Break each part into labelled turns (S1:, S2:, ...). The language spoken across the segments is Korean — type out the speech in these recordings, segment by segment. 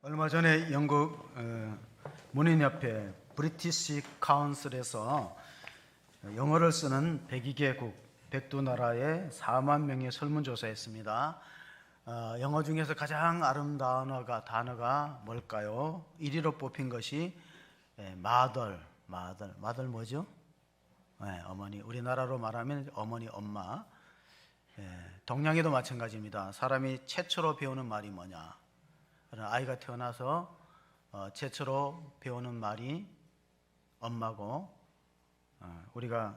S1: 얼마 전에 영국 문인협회 브리티시 카운슬에서 영어를 쓰는 102개국 102나라의 4만 명의 설문조사했습니다. 영어 중에서 가장 아름다운 단어가 뭘까요? 1위로 뽑힌 것이 마들 뭐죠? 어머니. 우리나라로 말하면 어머니, 엄마. 동양에도 마찬가지입니다. 사람이 최초로 배우는 말이 뭐냐? 아이가 태어나서 최초로 배우는 말이 엄마고, 우리가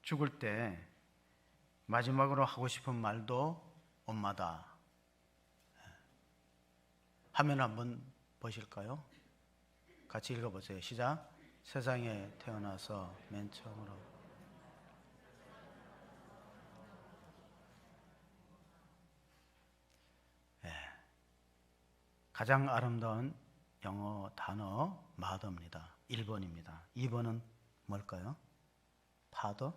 S1: 죽을 때 마지막으로 하고 싶은 말도 엄마다. 화면 한번 보실까요? 같이 읽어보세요. 시작. 세상에 태어나서 맨 처음으로 가장 아름다운 영어 단어 마더입니다. 1번입니다. 2번은 뭘까요? 파더?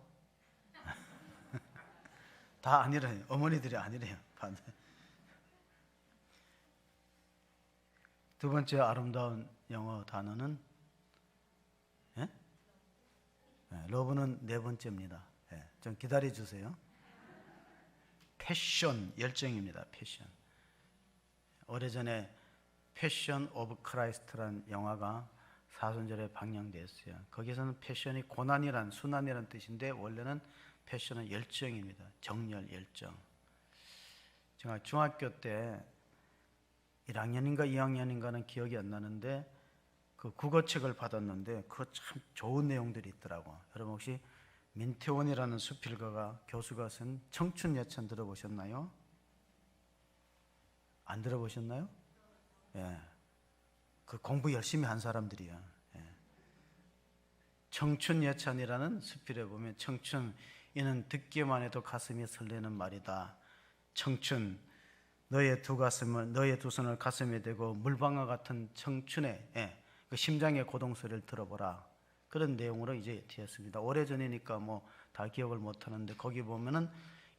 S1: 다 아니래요. 어머니들이 아니래요. 두 번째 아름다운 영어 단어는 러브는 네 번째입니다. 좀 기다려 주세요. 패션, 열정입니다. 패션. 오래전에 패션 오브 크라이스트라는 영화가 사순절에 방영됐어요. 거기서는 패션이 고난이란, 순환이란 뜻인데 원래는 패션은 열정입니다. 정열, 열정. 제가 중학교 때 1학년인가 2학년인가는 기억이 안 나는데 그 국어책을 받았는데 그거 참 좋은 내용들이 있더라고. 여러분 혹시 민태원이라는 수필가가 교수가 쓴 청춘예찬 들어보셨나요? 안 들어보셨나요? 그 공부 열심히 한 사람들이야. 청춘예찬이라는 수필에 보면 청춘, 이는 듣기만 해도 가슴이 설레는 말이다. 청춘, 너의 두 손을 가슴에 대고 물방울 같은 청춘의 그 심장의 고동소리를 들어보라. 그런 내용으로 이제 되었습니다. 오래전이니까 뭐 다 기억을 못하는데 거기 보면은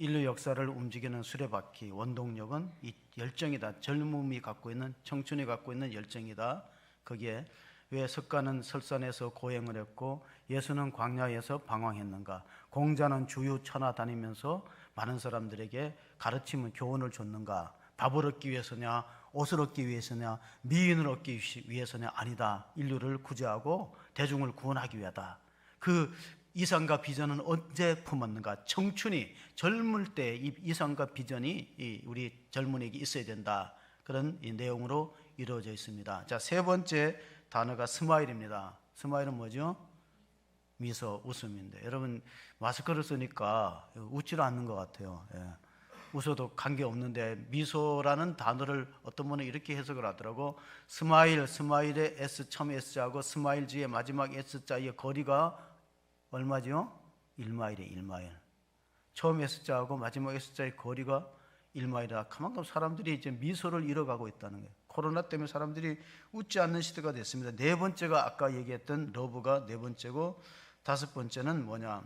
S1: 인류 역사를 움직이는 수레바퀴, 원동력은 이 열정이다. 젊음이 갖고 있는, 청춘이 갖고 있는 열정이다. 거기에 왜 석가는 설산에서 고행을 했고 예수는 광야에서 방황했는가? 공자는 주유 천하 다니면서 많은 사람들에게 가르침을, 교훈을 줬는가? 밥을 얻기 위해서냐? 옷을 얻기 위해서냐? 미인을 얻기 위해서냐? 아니다. 인류를 구제하고 대중을 구원하기 위하다. 그 이상과 비전은 언제 품었는가? 청춘이, 젊을 때 이 이상과 비전이 우리 젊은이에게 있어야 된다. 그런 이 내용으로 이루어져 있습니다. 자, 세 번째 단어가 스마일입니다. 스마일은 뭐죠? 미소, 웃음인데 여러분 마스크를 쓰니까 웃지를 않는 것 같아요. 웃어도 관계없는데 미소라는 단어를 어떤 분은 이렇게 해석을 하더라고. 스마일의 S, 처음 S자하고 스마일즈의 마지막 S자의 거리가 얼마죠? 1마일이에요. 1마일. 처음 S자하고 마지막 S자의 거리가 1마일이다. 그만큼 사람들이 이제 미소를 잃어가고 있다는 거예요. 코로나 때문에 사람들이 웃지 않는 시대가 됐습니다. 네 번째가 아까 얘기했던 러브가 네 번째고, 다섯 번째는 뭐냐?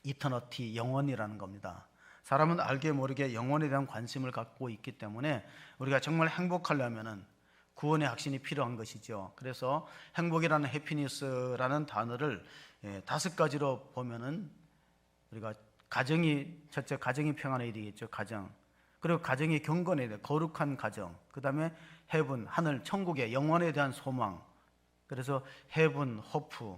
S1: 이터너티, 영원이라는 겁니다. 사람은 알게 모르게 영혼에 대한 관심을 갖고 있기 때문에 우리가 정말 행복하려면은 구원의 확신이 필요한 것이죠. 그래서 행복이라는 해피니스라는 단어를 다섯 가지로 보면은 우리가 첫째 가정이 평안해야 되겠죠. 가정. 그리고 가정이 경건해야 돼. 거룩한 가정. 그 다음에 헤븐, 하늘, 천국의 영원에 대한 소망. 그래서 헤븐, 호프.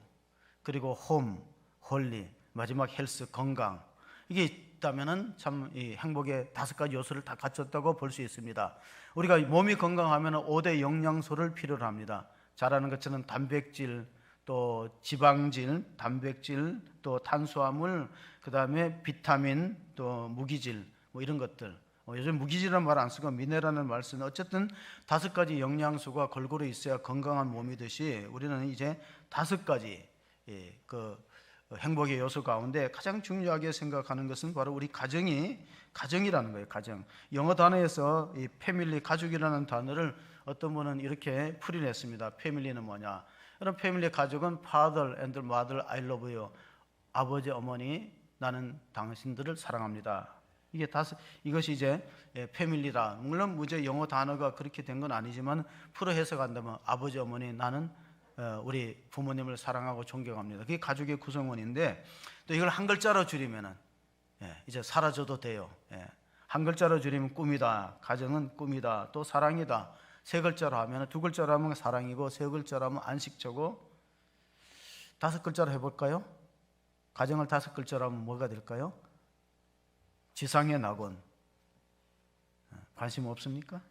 S1: 그리고 홈, 홀리. 마지막 헬스, 건강. 이게 있다면은 참 이 행복의 다섯 가지 요소를 다 갖췄다고 볼 수 있습니다. 우리가 몸이 건강하면 5대 영양소를 필요로 합니다. 잘 아는 것처럼 단백질, 또 지방질, 단백질, 또 탄수화물, 그 다음에 비타민, 또 무기질, 뭐 이런 것들. 요즘 무기질이라는 말 안 쓰고 미네랄이라는 말 쓰는, 어쨌든 다섯 가지 영양소가 골고루 있어야 건강한 몸이듯이 우리는 이제 다섯 가지 그 행복의 요소 가운데 가장 중요하게 생각하는 것은 바로 우리 가정이라는 거예요. 가정. 영어 단어에서 이 패밀리, 가족이라는 단어를 어떤 분은 이렇게 풀이했습니다. 패밀리는 뭐냐? 여러분, 패밀리, 가족은 father and mother, I love you. 아버지, 어머니, 나는 당신들을 사랑합니다. 이것이 이제 패밀리다. 물론 무제 영어 단어가 그렇게 된 건 아니지만 풀어 해석한다면 아버지, 어머니, 나는 우리 부모님을 사랑하고 존경합니다. 그게 가족의 구성원인데 또 이걸 한 글자로 줄이면은 이제 사라져도 돼요. 한 글자로 줄이면 꿈이다. 가정은 꿈이다. 또 사랑이다. 세 글자로 하면, 두 글자로 하면 사랑이고, 세 글자로 하면 안식처고, 다섯 글자로 해볼까요? 가정을 다섯 글자로 하면 뭐가 될까요? 지상의 낙원. 관심 없습니까?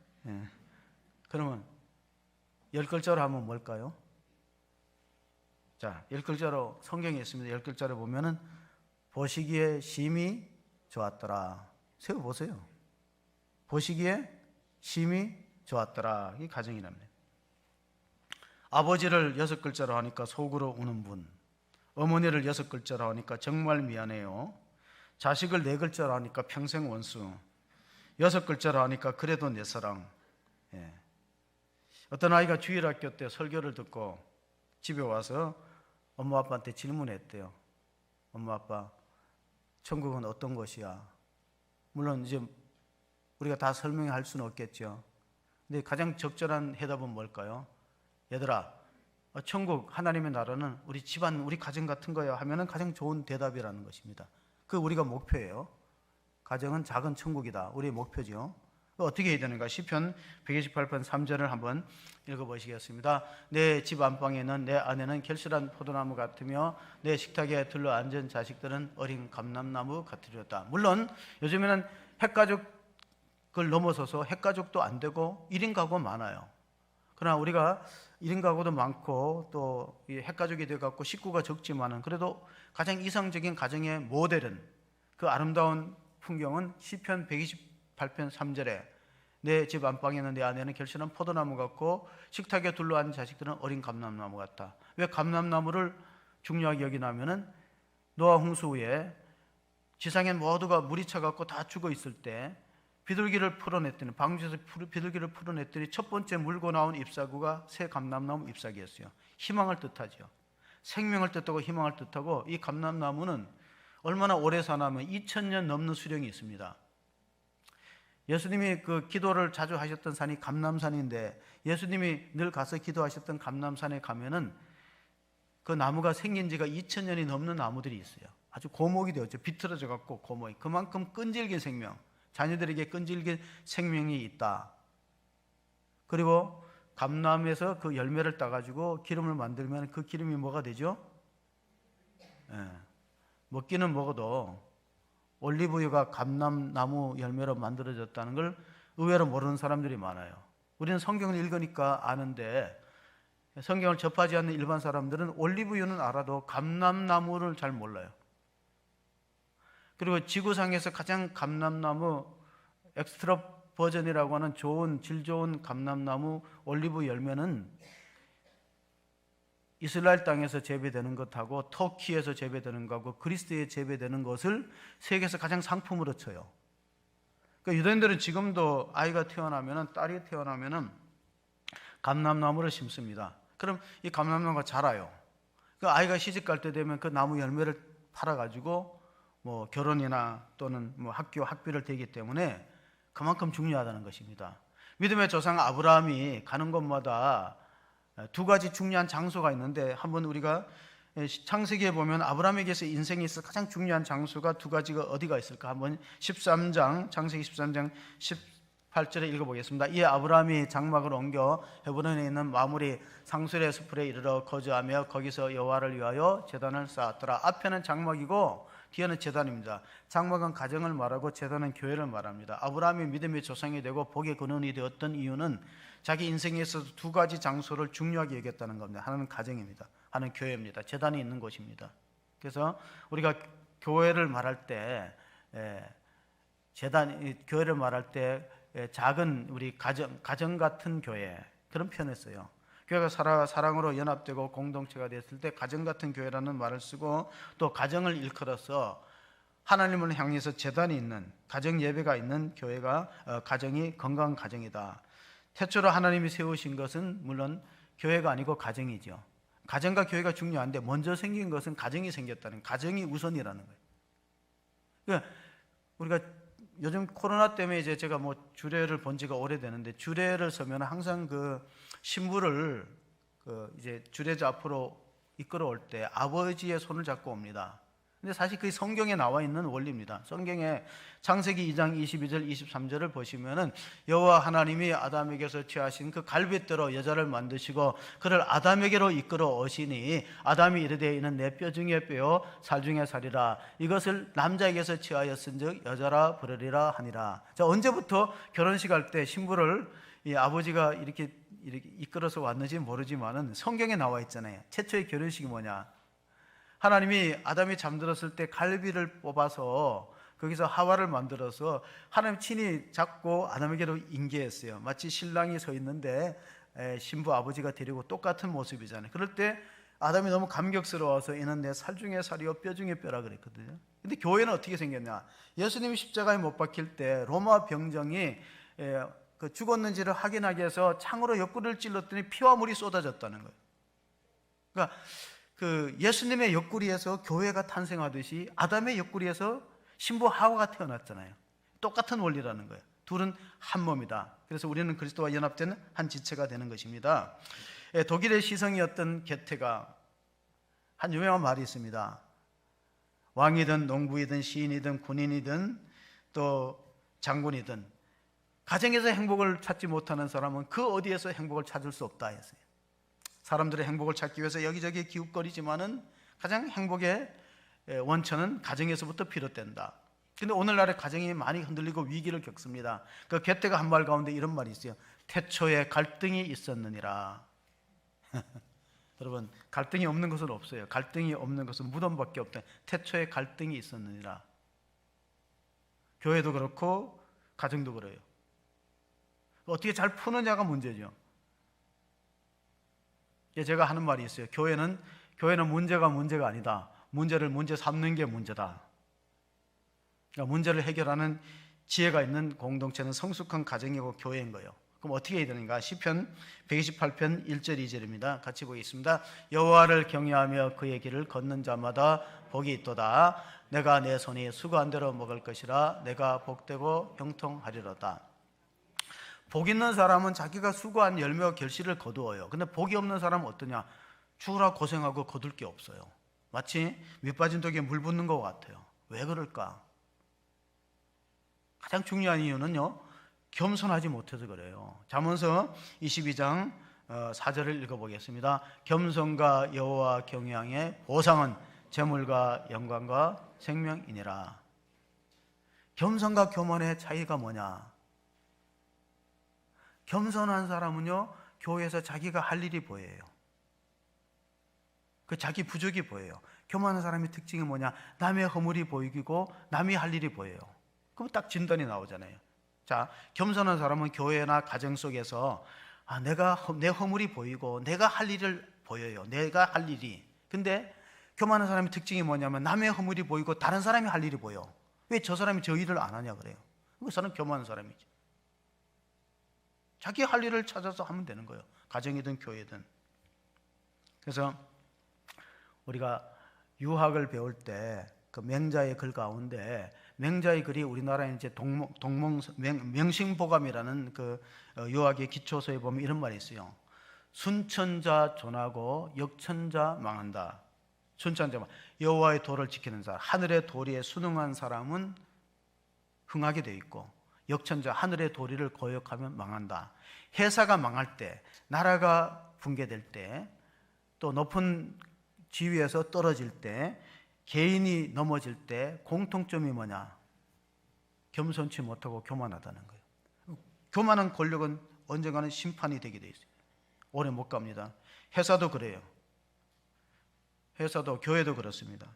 S1: 그러면 열 글자로 하면 뭘까요? 자, 열 글자로 성경에 있습니다. 열 글자로 보면은 보시기에 심히 좋았더라. 세워보세요. 보시기에 심히 좋았더라. 이게 가정이랍니다. 아버지를 여섯 글자로 하니까 속으로 우는 분, 어머니를 여섯 글자로 하니까 정말 미안해요. 자식을 네 글자로 하니까 평생 원수, 여섯 글자로 하니까 그래도 내 사랑. 어떤 아이가 주일학교 때 설교를 듣고 집에 와서 엄마 아빠한테 질문했대요. 엄마 아빠, 천국은 어떤 것이야? 물론 이제 우리가 다 설명할 수는 없겠죠. 근데 가장 적절한 해답은 뭘까요? 얘들아, 천국, 하나님의 나라는 우리 집안, 우리 가정 같은 거야 하면은 가장 좋은 대답이라는 것입니다. 그 우리가 목표예요. 가정은 작은 천국이다. 우리의 목표죠. 어떻게 해야 되는가? 시편 128편 3절을 한번 읽어보시겠습니다. 내 집 안방에는 내 아내는 결실한 포도나무 같으며 내 식탁에 둘러앉은 자식들은 어린 감람나무 같으리로다. 물론 요즘에는 핵가족을 넘어서서 핵가족도 안 되고 1인 가구가 많아요. 그러나 우리가 1인 가구도 많고 또 핵가족이 되어갖고 식구가 적지만은 그래도 가장 이상적인 가정의 모델은, 그 아름다운 풍경은 시편 128편 3절에 내 집 안방에는 내 아내는 결실한 포도나무 같고 식탁에 둘러앉은 자식들은 어린 감람나무 같다. 왜 감람나무를 중요하게 여기냐면은 노아 홍수 후에 지상에 모두가 물이 차갖고 다 죽어 있을 때 비둘기를 풀어냈더니, 방주에서 비둘기를 풀어냈더니 첫 번째 물고 나온 잎사귀가 새 감람나무 잎사귀였어요. 희망을 뜻하죠. 생명을 뜻하고 희망을 뜻하고, 이 감람나무는 얼마나 오래 사냐면 2000년 넘는 수령이 있습니다. 예수님이 그 기도를 자주 하셨던 산이 감람산인데, 예수님이 늘 가서 기도하셨던 감람산에 가면은 그 나무가 생긴 지가 2000년이 넘는 나무들이 있어요. 아주 고목이 되었죠. 비틀어져 갖고 고목이. 그만큼 끈질긴 생명, 자녀들에게 끈질긴 생명이 있다. 그리고 감람에서 그 열매를 따가지고 기름을 만들면 그 기름이 뭐가 되죠? 먹기는 먹어도 올리브유가 감람나무 열매로 만들어졌다는 걸 의외로 모르는 사람들이 많아요. 우리는 성경을 읽으니까 아는데 성경을 접하지 않는 일반 사람들은 올리브유는 알아도 감람나무를 잘 몰라요. 그리고 지구상에서 가장 감람나무 엑스트라 버전이라고 하는 좋은, 질 좋은 감람나무 올리브 열매는 이스라엘 땅에서 재배되는 것하고 터키에서 재배되는 것하고 그리스에 재배되는 것을 세계에서 가장 상품으로 쳐요. 그러니까 유대인들은 지금도 아이가 태어나면은, 딸이 태어나면은 감람나무를 심습니다. 그럼 이 감람나무가 자라요. 그 아이가 시집 갈 때 되면 그 나무 열매를 팔아가지고 뭐 결혼이나 또는 뭐 학교 학비를 대기 때문에 그만큼 중요하다는 것입니다. 믿음의 조상 아브라함이 가는 곳마다 두 가지 중요한 장소가 있는데, 한번 우리가 창세기에 보면 아브라함에게서 인생에 있어 가장 중요한 장소가 두 가지가 어디가 있을까? 한번 13장, 창세기 13장 18절에 읽어보겠습니다. 이에 아브라함이 장막을 옮겨 헤브론에 있는 마므리 상술의 숲에 이르러 거주하며 거기서 여호와를 위하여 제단을 쌓았더라. 앞에는 장막이고 뒤에는 제단입니다. 장막은 가정을 말하고 제단은 교회를 말합니다. 아브라함이 믿음의 조상이 되고 복의 근원이 되었던 이유는 자기 인생에 있어서 두 가지 장소를 중요하게 여겼다는 겁니다. 하나는 가정입니다. 하나는 교회입니다. 제단이 있는 곳입니다. 그래서 우리가 교회를 말할 때, 교회를 말할 때 작은 우리 가정 같은 교회, 그런 표현을 써요. 교회가 사랑으로 연합되고 공동체가 됐을 때 가정 같은 교회라는 말을 쓰고, 또 가정을 일컬어서 하나님을 향해서 제단이 있는, 가정 예배가 있는 교회가 가정이 건강한 가정이다. 태초로 하나님이 세우신 것은 물론 교회가 아니고 가정이죠. 가정과 교회가 중요한데 먼저 생긴 것은 가정이 생겼다는, 가정이 우선이라는 거예요. 그러니까 우리가 요즘 코로나 때문에 이제 제가 뭐 주례를 본 지가 오래되는데, 주례를 서면 항상 그 신부를 이제 주례자 앞으로 이끌어올 때 아버지의 손을 잡고 옵니다. 근데 사실 그게 성경에 나와 있는 원리입니다. 성경에 창세기 2장 22절 23절을 보시면은 여호와 하나님이 아담에게서 취하신 그 갈빗대로 여자를 만드시고 그를 아담에게로 이끌어 오시니 아담이 이르되 이는 내 뼈 중에 뼈요 살 중에 살이라 이것을 남자에게서 취하였은즉 여자라 부르리라 하니라. 자, 언제부터 결혼식 할 때 신부를 이 아버지가 이렇게 이끌어서 왔는지 모르지만은 성경에 나와 있잖아요. 최초의 결혼식이 뭐냐? 하나님이 아담이 잠들었을 때 갈비를 뽑아서 거기서 하와를 만들어서 하나님 친히 잡고 아담에게로 인계했어요. 마치 신랑이 서 있는데 신부 아버지가 데리고 똑같은 모습이잖아요. 그럴 때 아담이 너무 감격스러워서 이는 내 살 중에 살이요 뼈 중에 뼈라 그랬거든요. 근데 교회는 어떻게 생겼냐? 예수님이 십자가에 못 박힐 때 로마 병정이 그 죽었는지를 확인하기 위해서 창으로 옆구리를 찔렀더니 피와 물이 쏟아졌다는 거예요. 그러니까 그 예수님의 옆구리에서 교회가 탄생하듯이 아담의 옆구리에서 신부 하와가 태어났잖아요. 똑같은 원리라는 거예요. 둘은 한 몸이다. 그래서 우리는 그리스도와 연합된 한 지체가 되는 것입니다. 독일의 시성이었던 게테가 한 유명한 말이 있습니다. 왕이든 농부이든 시인이든 군인이든 또 장군이든 가정에서 행복을 찾지 못하는 사람은 그 어디에서 행복을 찾을 수 없다 했어요. 사람들의 행복을 찾기 위해서 여기저기 기웃거리지만은 가장 행복의 원천은 가정에서부터 비롯된다. 근데 오늘날의 가정이 많이 흔들리고 위기를 겪습니다. 그 게테가 한 말 가운데 이런 말이 있어요. 태초에 갈등이 있었느니라. 여러분, 갈등이 없는 것은 없어요. 갈등이 없는 것은 무덤밖에 없다. 태초에 갈등이 있었느니라. 교회도 그렇고 가정도 그래요. 어떻게 잘 푸느냐가 문제죠. 제가 하는 말이 있어요. 교회는 문제가 아니다. 문제를 문제 삼는 게 문제다. 그러니까 문제를 해결하는 지혜가 있는 공동체는 성숙한 가정이고 교회인 거예요. 그럼 어떻게 해야 되는가? 시편 128편 1절 2절입니다. 같이 보겠습니다. 여호와를 경외하며 그의 길을 걷는 자마다 복이 있도다. 내가 내 손이 수고한 대로 먹을 것이라. 내가 복되고 형통하리로다. 복 있는 사람은 자기가 수고한 열매와 결실을 거두어요. 근데 복이 없는 사람은 어떠냐? 죽으라 고생하고 거둘 게 없어요. 마치 밑빠진 독에 물 붓는 것 같아요. 왜 그럴까? 가장 중요한 이유는요, 겸손하지 못해서 그래요. 잠언서 22장 4절을 읽어보겠습니다. 겸손과 여호와 경외함의 보상은 재물과 영광과 생명이니라. 겸손과 교만의 차이가 뭐냐? 겸손한 사람은요, 교회에서 자기가 할 일이 보여요. 그 자기 부족이 보여요. 교만한 사람의 특징이 뭐냐? 남의 허물이 보이고 남이 할 일이 보여요. 그럼 딱 진단이 나오잖아요. 자, 겸손한 사람은 교회나 가정 속에서 내 허물이 보이고 내가 할 일을 보여요. 내가 할 일이. 근데 교만한 사람의 특징이 뭐냐면 남의 허물이 보이고 다른 사람이 할 일이 보여. 왜 저 사람이 저 일을 안 하냐 그래요. 그 사람은 교만한 사람이죠. 자기 할 일을 찾아서 하면 되는 거예요. 가정이든 교회든. 그래서 우리가 유학을 배울 때 그 맹자의 글 가운데 맹자의 글이 우리나라에 이제 명심보감이라는 그 유학의 기초서에 보면 이런 말이 있어요. 순천자 존하고 역천자 망한다. 순천자 여호와의 도를 지키는 사람, 하늘의 도리에 순응한 사람은 흥하게 되어 있고, 역천자 하늘의 도리를 거역하면 망한다. 회사가 망할 때, 나라가 붕괴될 때, 또 높은 지위에서 떨어질 때, 개인이 넘어질 때 공통점이 뭐냐? 겸손치 못하고 교만하다는 거예요. 교만한 권력은 언젠가는 심판이 되게 돼 있어요. 오래 못 갑니다. 회사도 그래요. 회사도 교회도 그렇습니다.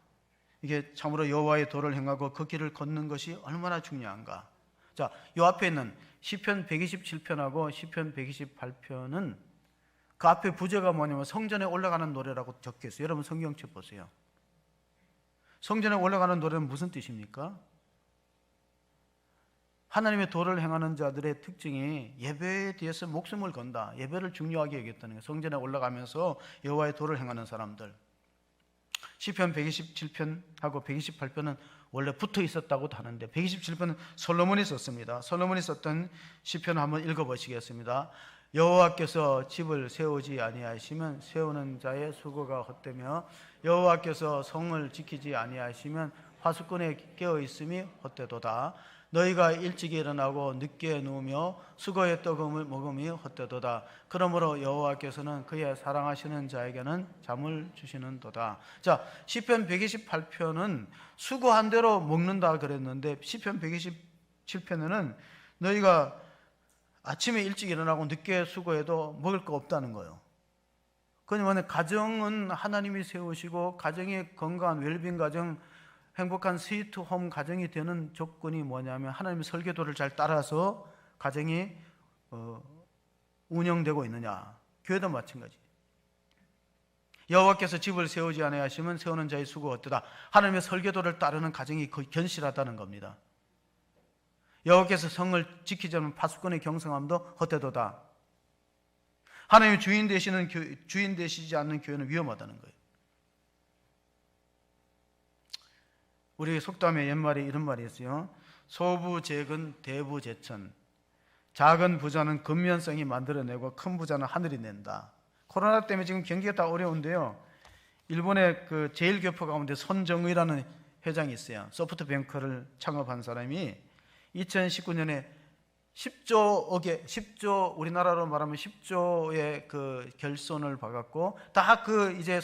S1: 이게 참으로 여호와의 도를 행하고 그 길을 걷는 것이 얼마나 중요한가. 자, 요 앞에 있는 시편 127편하고 시편 128편은 그 앞에 부제가 뭐냐면 성전에 올라가는 노래라고 적혀 있어요. 여러분 성경책 보세요. 성전에 올라가는 노래는 무슨 뜻입니까? 하나님의 도를 행하는 자들의 특징이 예배에 대해서 목숨을 건다. 예배를 중요하게 여겼다는 거예요. 성전에 올라가면서 여호와의 도를 행하는 사람들. 시편 127편하고 128편은 원래 붙어 있었다고도 하는데 127편은 솔로몬이 썼습니다. 솔로몬이 썼던 시편을 한번 읽어보시겠습니다. 여호와께서 집을 세우지 아니하시면 세우는 자의 수고가 헛되며 여호와께서 성을 지키지 아니하시면 파수꾼의 깨어있음이 헛되도다. 너희가 일찍 일어나고 늦게 누우며 수고의 떡을 먹음이 헛되도다. 그러므로 여호와께서는 그의 사랑하시는 자에게는 잠을 주시는도다. 자, 시편 128편은 수고한 대로 먹는다 그랬는데 시편 127편에는 너희가 아침에 일찍 일어나고 늦게 수고해도 먹을 거 없다는 거예요. 그러면 가정은 하나님이 세우시고 가정의 건강한 웰빙 가정, 행복한 스위트홈 가정이 되는 조건이 뭐냐면 하나님의 설계도를 잘 따라서 가정이 운영되고 있느냐. 교회도 마찬가지. 여호와께서 집을 세우지 아니하시면 세우는 자의 수고가 헛되다. 하나님의 설계도를 따르는 가정이 거의 견실하다는 겁니다. 여호와께서 성을 지키지 않으면 파수꾼의 경성함도 헛되도다. 하나님의 주인 되시지 않는 교회는 위험하다는 거예요. 우리 속담에 옛말에 이런 말이 있어요. 소부재근 대부재천. 작은 부자는 근면성이 만들어내고 큰 부자는 하늘이 낸다. 코로나 때문에 지금 경기가 다 어려운데요. 일본의 그 제일교포 가운데 손정의라는 회장이 있어요. 소프트뱅크를 창업한 사람이 2019년에 10조 우리나라로 말하면 10조의 그 결손을 받았고 다 그 이제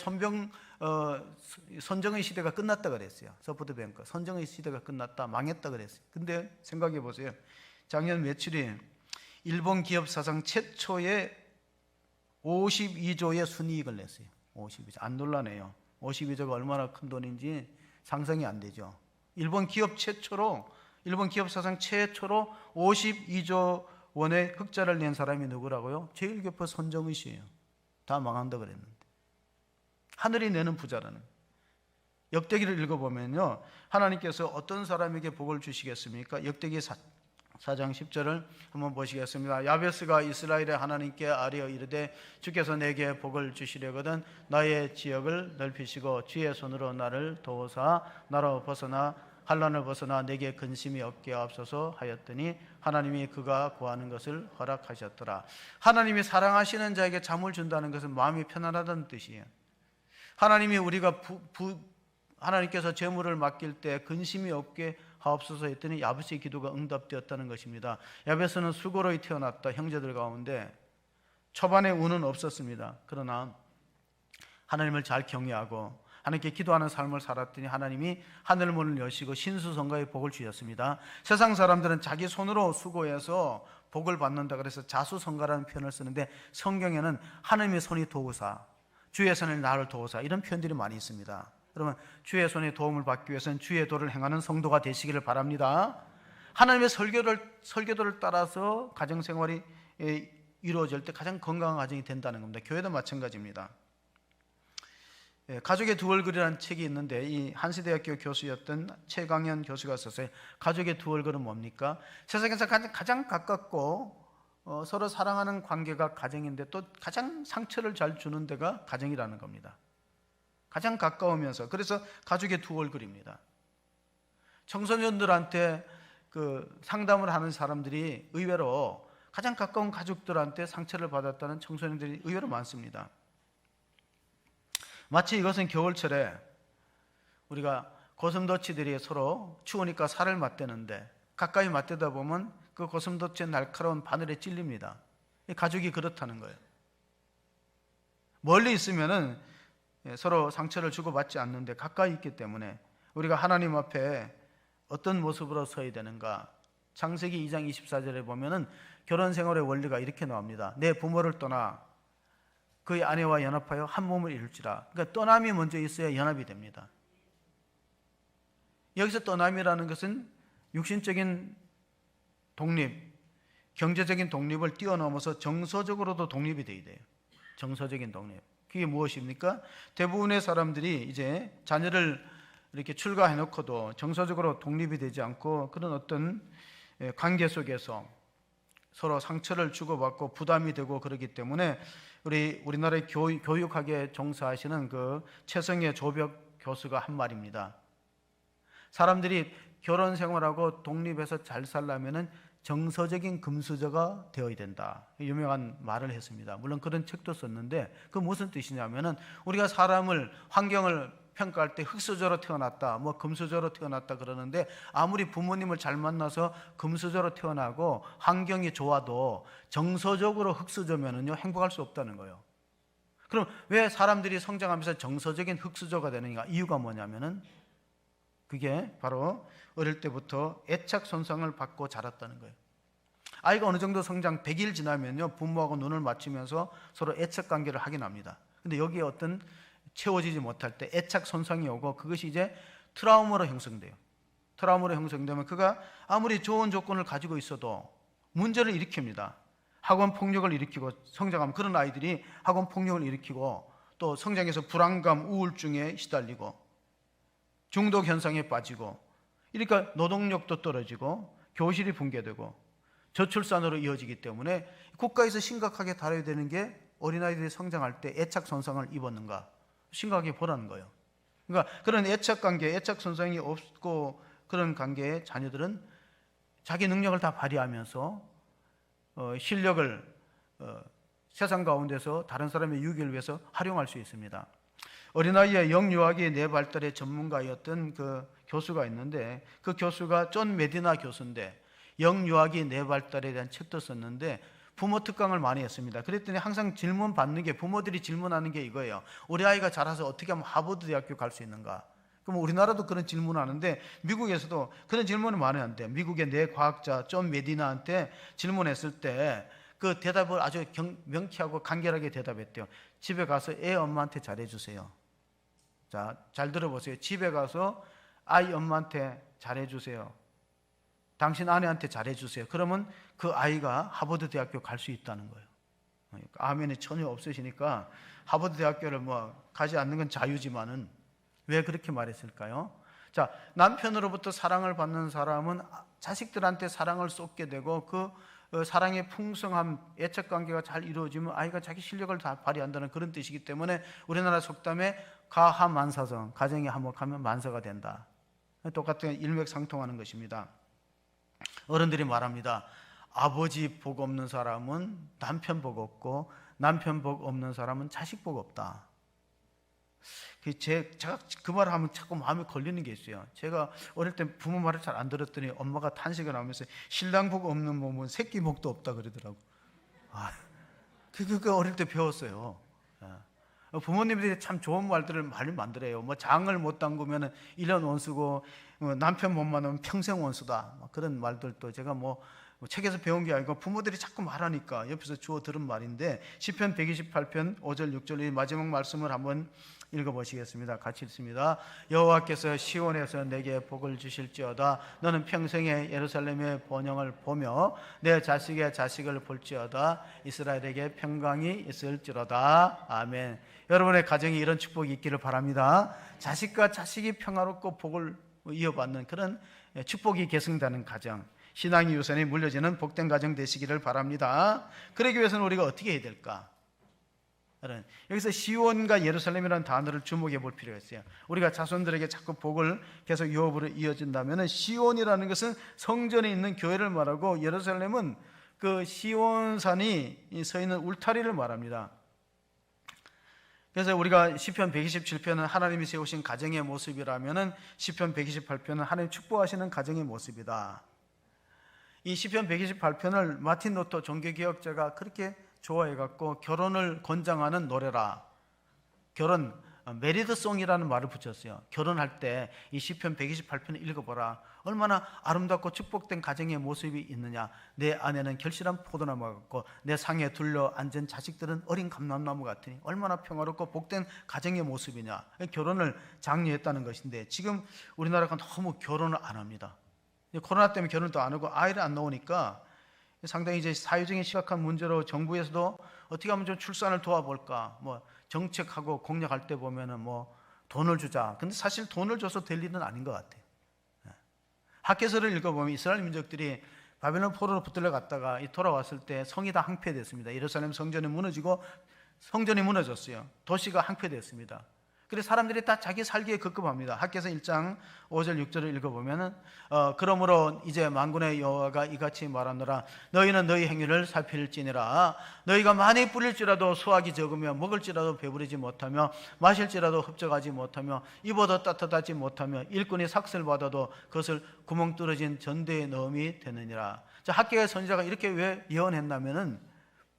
S1: 손정의 시대가 끝났다 그랬어요. 소프트뱅크 손정의 시대가 끝났다, 망했다 그랬어요. 근데 생각해 보세요. 작년 며칠이 일본 기업 사상 최초의 52조의 순이익을 냈어요. 52조. 안 놀라네요. 52조가 얼마나 큰 돈인지 상상이 안 되죠. 일본 기업 사상 최초로 52조 원의 흑자를 낸 사람이 누구라고요? 제일교포 손정의 씨예요. 다 망한다 그랬는데. 하늘이 내는 부자라는. 역대기를 읽어보면요, 하나님께서 어떤 사람에게 복을 주시겠습니까? 역대기 4장 10절을 한번 보시겠습니다. 야베스가 이스라엘의 하나님께 아뢰어 이르되 주께서 내게 복을 주시려거든 나의 지역을 넓히시고 주의 손으로 나를 도우사 나로 벗어나 환난을 벗어나 내게 근심이 없게 하옵소서 하였더니 하나님이 그가 구하는 것을 허락하셨더라. 하나님이 사랑하시는 자에게 잠을 준다는 것은 마음이 편안하다는 뜻이에요. 하나님이 우리가 하나님께서 재물을 맡길 때 근심이 없게 하옵소서 했더니 야베스의 기도가 응답되었다는 것입니다. 야베스는 수고로 태어났다. 형제들 가운데 초반에 운은 없었습니다. 그러나 하나님을 잘 경외하고 하나님께 기도하는 삶을 살았더니 하나님이 하늘문을 여시고 신수성가의 복을 주셨습니다. 세상 사람들은 자기 손으로 수고해서 복을 받는다 그래서 자수성가라는 표현을 쓰는데 성경에는 하나님의 손이 도우사, 주의 손이 나를 도우사 이런 표현들이 많이 있습니다. 그러면 주의 손의 도움을 받기 위해서는 주의 도를 행하는 성도가 되시기를 바랍니다. 하나님의 설계도를 따라서 가정생활이 이루어질 때 가장 건강한 가정이 된다는 겁니다. 교회도 마찬가지입니다. 가족의 두 얼굴이라는 책이 있는데 이 한시대학교 교수였던 최강현 교수가 썼어요. 가족의 두 얼굴은 뭡니까? 세상에서 가장 가깝고 서로 사랑하는 관계가 가정인데 또 가장 상처를 잘 주는 데가 가정이라는 겁니다. 가장 가까우면서 그래서 가족의 두 얼굴입니다. 청소년들한테 그 상담을 하는 사람들이 의외로 가장 가까운 가족들한테 상처를 받았다는 청소년들이 의외로 많습니다. 마치 이것은 겨울철에 우리가 고슴도치들이 서로 추우니까 살을 맞대는데 가까이 맞대다 보면 그 고슴도치의 날카로운 바늘에 찔립니다. 가족이 그렇다는 거예요. 멀리 있으면은 서로 상처를 주고받지 않는데 가까이 있기 때문에 우리가 하나님 앞에 어떤 모습으로 서야 되는가? 창세기 2장 24절에 보면은 결혼 생활의 원리가 이렇게 나옵니다. 내 부모를 떠나 그의 아내와 연합하여 한 몸을 이룰지라. 그러니까 떠남이 먼저 있어야 연합이 됩니다. 여기서 떠남이라는 것은 육신적인 독립, 경제적인 독립을 뛰어넘어서 정서적으로도 독립이 돼야 돼요. 정서적인 독립. 그게 무엇입니까? 대부분의 사람들이 이제 자녀를 이렇게 출가해놓고도 정서적으로 독립이 되지 않고 그런 어떤 관계 속에서 서로 상처를 주고받고 부담이 되고 그러기 때문에 우리나라의 교육학에 종사하시는 그 최성애 조벽 교수가 한 말입니다. 사람들이 결혼 생활하고 독립해서 잘 살려면은 정서적인 금수저가 되어야 된다. 유명한 말을 했습니다. 물론 그런 책도 썼는데 그 무슨 뜻이냐면은 우리가 사람을 환경을 평가할 때 흙수저로 태어났다, 뭐 금수저로 태어났다 그러는데 아무리 부모님을 잘 만나서 금수저로 태어나고 환경이 좋아도 정서적으로 흙수저면은요 행복할 수 없다는 거예요. 그럼 왜 사람들이 성장하면서 정서적인 흙수저가 되는가? 이유가 뭐냐면은 그게 바로 어릴 때부터 애착 손상을 받고 자랐다는 거예요. 아이가 어느 정도 성장 100일 지나면요 부모하고 눈을 맞추면서 서로 애착 관계를 하긴 합니다. 근데 여기에 어떤 채워지지 못할 때 애착 손상이 오고 그것이 이제 트라우마로 형성돼요. 트라우마로 형성되면 그가 아무리 좋은 조건을 가지고 있어도 문제를 일으킵니다. 학원 폭력을 일으키고 성장하면 그런 아이들이 학원 폭력을 일으키고 또 성장해서 불안감, 우울증에 시달리고 중독 현상에 빠지고 그러니까 노동력도 떨어지고 교실이 붕괴되고 저출산으로 이어지기 때문에 국가에서 심각하게 다뤄야 되는 게 어린아이들이 성장할 때 애착 손상을 입었는가 심각하게 보라는 거예요. 그러니까 그런 애착 관계, 애착 손상이 없고 그런 관계의 자녀들은 자기 능력을 다 발휘하면서 실력을 세상 가운데서 다른 사람의 유익을 위해서 활용할 수 있습니다. 어린아이의 영유아기 뇌발달의 전문가였던 그 교수가 있는데 그 교수가 존 메디나 교수인데 영유아기 뇌발달에 대한 책도 썼는데 부모 특강을 많이 했습니다. 그랬더니 항상 질문 받는 게 부모들이 질문하는 게 이거예요. 우리 아이가 자라서 어떻게 하면 하버드 대학교 갈 수 있는가? 그럼 우리나라도 그런 질문을 하는데 미국에서도 그런 질문이 많이 한대요. 미국의 뇌과학자 존 메디나한테 질문했을 때 그 대답을 아주 명쾌하고 간결하게 대답했대요. 집에 가서 애 엄마한테 잘해주세요. 자, 잘 들어보세요. 집에 가서 아이 엄마한테 잘해주세요. 당신 아내한테 잘해주세요. 그러면 그 아이가 하버드 대학교 갈 수 있다는 거예요. 아멘이 전혀 없으시니까 하버드 대학교를 뭐 가지 않는 건 자유지만은 왜 그렇게 말했을까요? 자, 남편으로부터 사랑을 받는 사람은 자식들한테 사랑을 쏟게 되고 그 사랑의 풍성함, 애착관계가 잘 이루어지면 아이가 자기 실력을 다 발휘한다는 그런 뜻이기 때문에 우리나라 속담에 가하만사성, 가정이 화목하면 만사가 된다. 똑같은 일맥상통하는 것입니다. 어른들이 말합니다. 아버지 복 없는 사람은 남편 복 없고 남편 복 없는 사람은 자식 복 없다. 제가 그 말을 하면 자꾸 마음에 걸리는 게 있어요. 제가 어릴 때 부모 말을 잘 안 들었더니 엄마가 탄식을 하면서 신랑 복 없는 몸은 새끼 복도 없다 그러더라고. 그거 어릴 때 배웠어요. 부모님들이 참 좋은 말들을 많이 만들어요. 뭐 장을 못 담그면 1년 원수고 남편 못 만나면 평생 원수다. 그런 말들도 제가 뭐 책에서 배운 게 아니고 부모들이 자꾸 말하니까 옆에서 주워 들은 말인데 시편 128편 5절 6절 마지막 말씀을 한번 읽어보시겠습니다. 같이 읽습니다. 여호와께서 시온에서 내게 복을 주실지어다. 너는 평생에 예루살렘의 번영을 보며 내 자식의 자식을 볼지어다. 이스라엘에게 평강이 있을지로다. 아멘. 여러분의 가정에 이런 축복이 있기를 바랍니다. 자식과 자식이 평화롭고 복을 이어받는 그런 축복이 계승되는 가정, 신앙의 유산이 물려지는 복된 가정 되시기를 바랍니다. 그러기 위해서는 우리가 어떻게 해야 될까? 여기서 시온과 예루살렘이라는 단어를 주목해 볼 필요가 있어요. 우리가 자손들에게 자꾸 복을 계속 유업으로 이어진다면 시온이라는 것은 성전에 있는 교회를 말하고 예루살렘은 그 시온산이 서 있는 울타리를 말합니다. 그래서 우리가 시편 127편은 하나님이 세우신 가정의 모습이라면은 시편 128편은 하나님 축복하시는 가정의 모습이다. 이 시편 128편을 마틴 루터 종교개혁자가 그렇게 좋아해갖고 결혼을 권장하는 노래라. 결혼, 메리드송이라는 말을 붙였어요. 결혼할 때 이 시편 128편을 읽어보라. 얼마나 아름답고 축복된 가정의 모습이 있느냐. 내 아내는 결실한 포도나무 같고 내 상에 둘러 앉은 자식들은 어린 감람나무 같으니 얼마나 평화롭고 복된 가정의 모습이냐. 결혼을 장려했다는 것인데 지금 우리나라가 너무 결혼을 안 합니다. 코로나 때문에 결혼도 안 하고 아이를 안 낳으니까 상당히 이제 사회적인 심각한 문제로 정부에서도 어떻게 하면 좀 출산을 도와볼까, 뭐 정책하고 공약할 때 보면은 뭐 돈을 주자. 근데 사실 돈을 줘서 될 일은 아닌 것 같아요. 학개서를 읽어보면 이스라엘 민족들이 바벨론 포로로 붙들려 갔다가 돌아왔을 때 성이 다 항폐됐습니다. 예루살렘 성전이 무너지고 성전이 무너졌어요. 도시가 항폐됐습니다. 그래서 사람들이 다 자기 살기에 급급합니다. 학개서 1장 5절 6절을 읽어보면은 그러므로 이제 만군의 여호와가 이같이 말하노라. 너희는 너희 행위를 살필지니라. 너희가 많이 뿌릴지라도 수확이 적으며 먹을지라도 배부르지 못하며 마실지라도 흡족하지 못하며 입어도 따뜻하지 못하며 일꾼이 삭슬 받아도 그것을 구멍 뚫어진 전대에 넣음이 되느니라. 자, 학개의 선지자가 이렇게 왜 예언했냐면은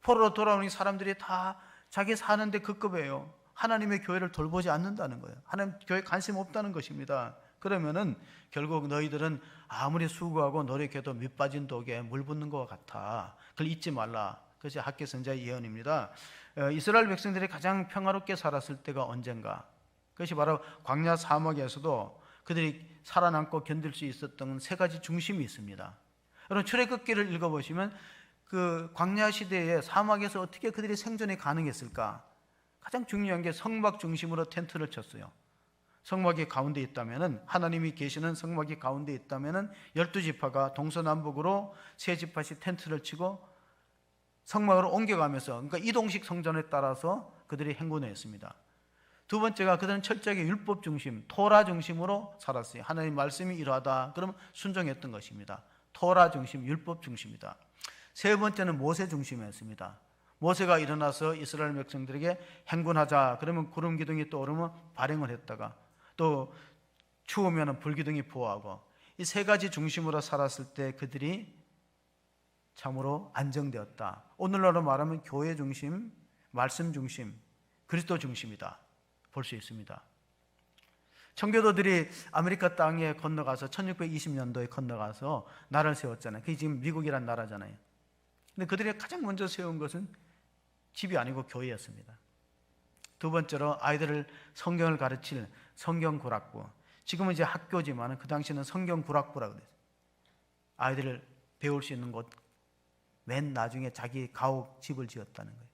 S1: 포로로 돌아오는 사람들이 다 자기 사는데 급급해요. 하나님의 교회를 돌보지 않는다는 거예요. 하나님 교회에 관심 없다는 것입니다. 그러면은 결국 너희들은 아무리 수고하고 노력해도 밑 빠진 독에 물 붓는 것 같아. 그걸 잊지 말라. 그것이 학개 선지자의 예언입니다. 이스라엘 백성들이 가장 평화롭게 살았을 때가 언젠가? 그것이 바로 광야 사막에서도 그들이 살아남고 견딜 수 있었던 세 가지 중심이 있습니다. 여러분 출애굽기를 읽어보시면 그 광야 시대에 사막에서 어떻게 그들이 생존이 가능했을까? 가장 중요한 게 성막 중심으로 텐트를 쳤어요. 성막이 가운데 있다면은, 하나님이 계시는 성막이 가운데 있다면은 12지파가 동서남북으로 세 지파씩 텐트를 치고 성막으로 옮겨가면서, 그러니까 이동식 성전에 따라서 그들이 행군했습니다. 두 번째가 그들은 철저하게 율법 중심, 토라 중심으로 살았어요. 하나님 말씀이 이러하다 그러면 순종했던 것입니다. 토라 중심, 율법 중심이다. 세 번째는 모세 중심이었습니다. 모세가 일어나서 이스라엘 백성들에게 행군하자 그러면 구름 기둥이 떠오르면 발행을 했다가 또 추우면 불기둥이 보호하고, 이 세 가지 중심으로 살았을 때 그들이 참으로 안정되었다. 오늘날로 말하면 교회 중심, 말씀 중심, 그리스도 중심이다 볼 수 있습니다. 청교도들이 아메리카 땅에 건너가서 1620년도에 건너가서 나라를 세웠잖아요. 그게 지금 미국이란 나라잖아요. 근데 그들이 가장 먼저 세운 것은 집이 아니고 교회였습니다. 두 번째로 아이들을 성경을 가르칠 성경구락부. 지금은 이제 학교지만 그 당시에는 성경구락부라고 그랬어요. 아이들을 배울 수 있는 곳, 맨 나중에 자기 가옥 집을 지었다는 거예요.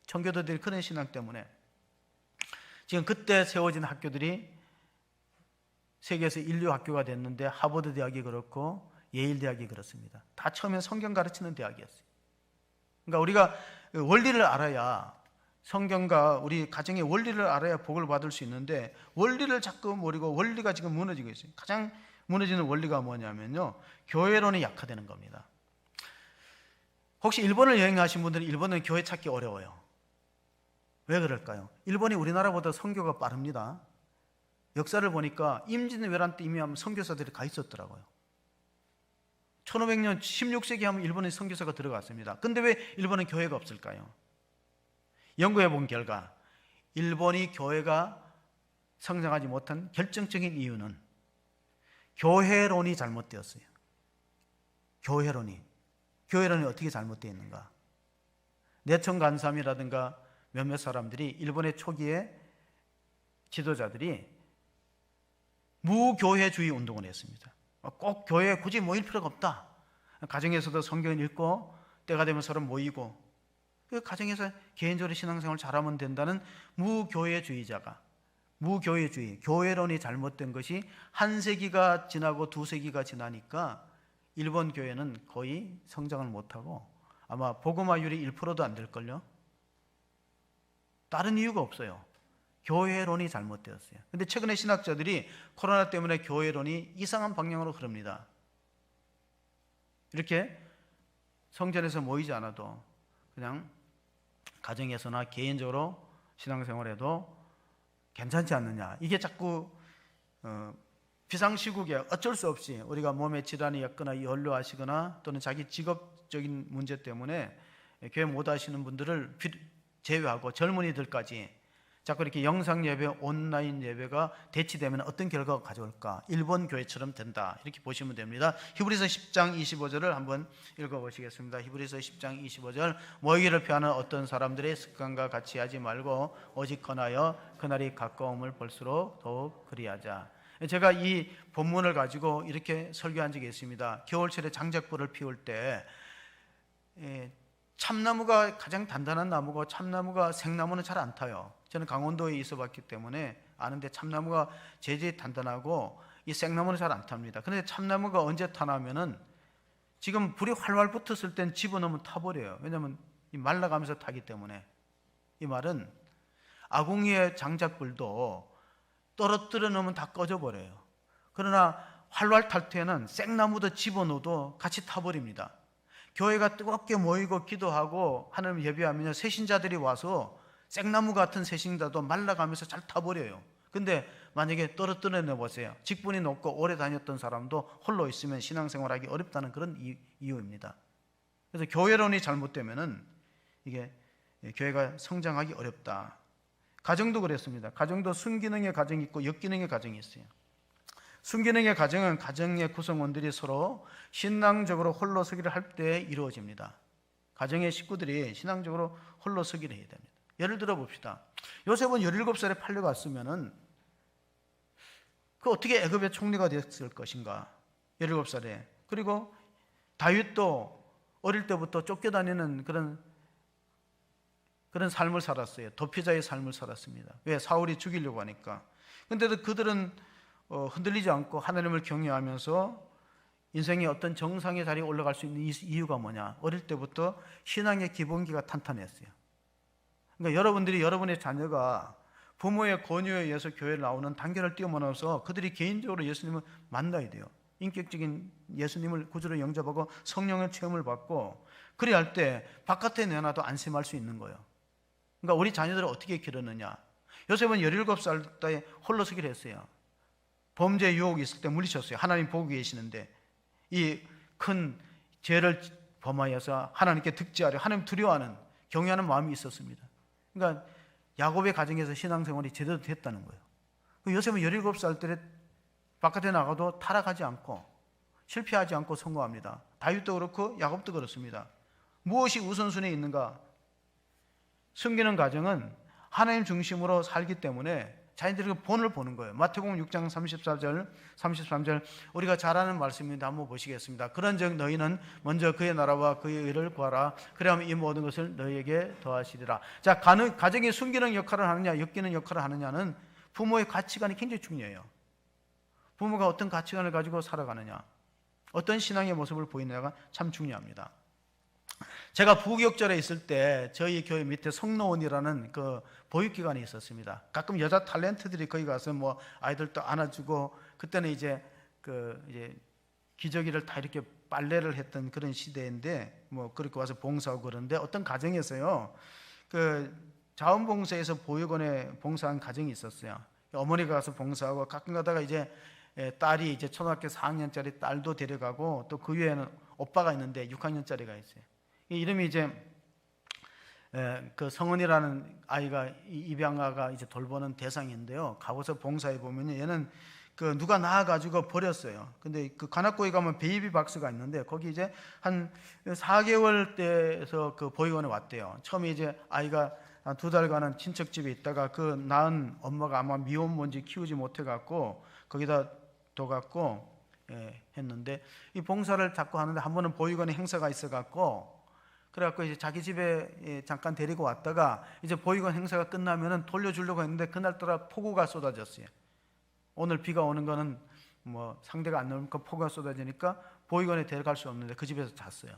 S1: 청교도들이 그런 신앙 때문에 지금 그때 세워진 학교들이 세계에서 인류 학교가 됐는데 하버드 대학이 그렇고 예일 대학이 그렇습니다. 다 처음엔 성경 가르치는 대학이었어요. 그러니까 우리가 원리를 알아야, 성경과 우리 가정의 원리를 알아야 복을 받을 수 있는데 원리를 자꾸 모르고 원리가 지금 무너지고 있어요. 가장 무너지는 원리가 뭐냐면요, 교회론이 약화되는 겁니다. 혹시 일본을 여행하신 분들은 일본은 교회 찾기 어려워요. 왜 그럴까요? 일본이 우리나라보다 선교가 빠릅니다. 역사를 보니까 임진왜란 때 이미 선교사들이 가 있었더라고요. 1500년 16세기 하면 일본에 선교사가 들어갔습니다. 근데 왜 일본은 교회가 없을까요? 연구해 본 결과 일본이 교회가 성장하지 못한 결정적인 이유는 교회론이 잘못되었어요. 교회론이 어떻게 잘못되어 있는가? 내청 간삼이라든가 몇몇 사람들이 일본의 초기에 지도자들이 무교회주의 운동을 했습니다. 꼭 교회에 굳이 모일 필요가 없다. 가정에서도 성경을 읽고 때가 되면 서로 모이고 그 가정에서 개인적으로 신앙생활을 잘하면 된다는 무교회주의자가, 무교회주의, 교회론이 잘못된 것이 한 세기가 지나고 두 세기가 지나니까 일본 교회는 거의 성장을 못하고 아마 복음화율이 1%도 안 될걸요. 다른 이유가 없어요. 교회론이 잘못되었어요. 근데 최근에 신학자들이 코로나 때문에 교회론이 이상한 방향으로 흐릅니다. 이렇게 성전에서 모이지 않아도 그냥 가정에서나 개인적으로 신앙생활에도 괜찮지 않느냐. 이게 자꾸 비상시국에 어쩔 수 없이 우리가 몸에 질환이 있거나 연로하시거나 또는 자기 직업적인 문제 때문에 교회 못 하시는 분들을 제외하고 젊은이들까지 자꾸 이렇게 영상 예배, 온라인 예배가 대치되면 어떤 결과가 가져올까? 일본 교회처럼 된다. 이렇게 보시면 됩니다. 히브리서 10장 25절을 한번 읽어보시겠습니다. 히브리서 10장 25절. 모이기를 피하는 어떤 사람들의 습관과 같이 하지 말고 오직 권하여 그날이 가까움을 볼수록 더욱 그리하자. 제가 이 본문을 가지고 이렇게 설교한 적이 있습니다. 겨울철에 장작불을 피울 때 참나무가 가장 단단한 나무고 참나무가 생나무는 잘 안 타요. 저는 강원도에 있어 봤기 때문에 아는데 참나무가 제일 단단하고 이 생나무는 잘 안 탑니다. 그런데 참나무가 언제 타나면은 지금 불이 활활 붙었을 땐 집어넣으면 타버려요. 왜냐하면 말라가면서 타기 때문에. 이 말은 아궁이의 장작불도 떨어뜨려 놓으면 다 꺼져 버려요. 그러나 활활 탈 때는 생나무도 집어넣어도 같이 타버립니다. 교회가 뜨겁게 모이고 기도하고 하나님 예배하면 새신자들이 와서 생나무 같은 새신자도 말라가면서 잘 타버려요. 근데 만약에 떨어뜨려 내보세요. 직분이 높고 오래 다녔던 사람도 홀로 있으면 신앙생활하기 어렵다는 그런 이유입니다. 그래서 교회론이 잘못되면은 이게 교회가 성장하기 어렵다. 가정도 그랬습니다. 가정도 순기능의 가정이 있고 역기능의 가정이 있어요. 순기능의 가정은 가정의 구성원들이 서로 신앙적으로 홀로 서기를 할 때 이루어집니다. 가정의 식구들이 신앙적으로 홀로 서기를 해야 됩니다. 예를 들어 봅시다. 요셉은 17살에 팔려갔으면은 그 어떻게 애굽의 총리가 됐을 것인가? 17살에. 그리고 다윗도 어릴 때부터 쫓겨다니는 그런 삶을 살았어요. 도피자의 삶을 살았습니다. 왜? 사울이 죽이려고 하니까. 근데도 그들은 흔들리지 않고 하나님을 경외하면서 인생의 어떤 정상의 자리에 올라갈 수 있는 이유가 뭐냐? 어릴 때부터 신앙의 기본기가 탄탄했어요. 그러니까 여러분들이 여러분의 자녀가 부모의 권유에 의해서 교회를 나오는 단계를 뛰어넘어서 그들이 개인적으로 예수님을 만나야 돼요. 인격적인 예수님을 구주로 영접하고 성령의 체험을 받고 그래야 할 때 바깥에 내놔도 안심할 수 있는 거예요. 그러니까 우리 자녀들을 어떻게 기르느냐? 요셉은 17살 때 홀로 서기를 했어요. 범죄 유혹이 있을 때 물리쳤어요. 하나님 보고 계시는데 이 큰 죄를 범하여서 하나님께 득지하려 하나님 두려워하는 경외하는 마음이 있었습니다. 그러니까 야곱의 가정에서 신앙생활이 제대로 됐다는 거예요. 요셉은 17살 때 바깥에 나가도 타락하지 않고 실패하지 않고 성공합니다. 다윗도 그렇고 야곱도 그렇습니다. 무엇이 우선순위에 있는가? 숨기는 가정은 하나님 중심으로 살기 때문에 자신들이 본을 보는 거예요. 마태복음 6장 33절 우리가 잘 아는 말씀인데 한번 보시겠습니다. 그런즉 너희는 먼저 그의 나라와 그의 의를 구하라. 그리하면 이 모든 것을 너희에게 더하시리라. 자, 가정이 숨기는 역할을 하느냐 엮이는 역할을 하느냐는 부모의 가치관이 굉장히 중요해요. 부모가 어떤 가치관을 가지고 살아가느냐, 어떤 신앙의 모습을 보이느냐가 참 중요합니다. 제가 부교육절에 있을 때 저희 교회 밑에 성노원이라는 그 보육기관이 있었습니다. 가끔 여자 탤런트들이 거기 가서 뭐 아이들도 안아주고 그때는 이제 기저귀를 다 이렇게 빨래를 했던 그런 시대인데 뭐 그렇게 와서 봉사하고 그러는데 어떤 가정에서요 그 자원봉사에서 보육원에 봉사한 가정이 있었어요. 어머니가 가서 봉사하고 가끔 가다가 이제 딸이 이제 초등학교 4학년짜리 딸도 데려가고 또 그 위에는 오빠가 있는데 6학년짜리가 있어요. 이름이 이제 그 성은이라는 아이가 입양아가 이제 돌보는 대상인데요. 가보서 봉사해 보면 얘는 그 누가 낳아가지고 버렸어요. 근데 그 관악구에 가면 베이비 박스가 있는데 거기 이제 한 4개월 때에서 그 보육원에 왔대요. 처음에 이제 아이가 한 2달간은 친척집에 있다가 그 낳은 엄마가 아마 미혼모인지 키우지 못해갖고 거기다 둬갖고 했는데 이 봉사를 자꾸 하는데 한 번은 보육원에 행사가 있어갖고 그래갖고 이제 자기 집에 잠깐 데리고 왔다가 이제 보육원 행사가 끝나면은 돌려주려고 했는데 그날따라 폭우가 쏟아졌어요. 오늘 비가 오는 거는 뭐 상대가 안 나오니까 폭우가 쏟아지니까 보육원에 데려갈 수 없는데 그 집에서 잤어요.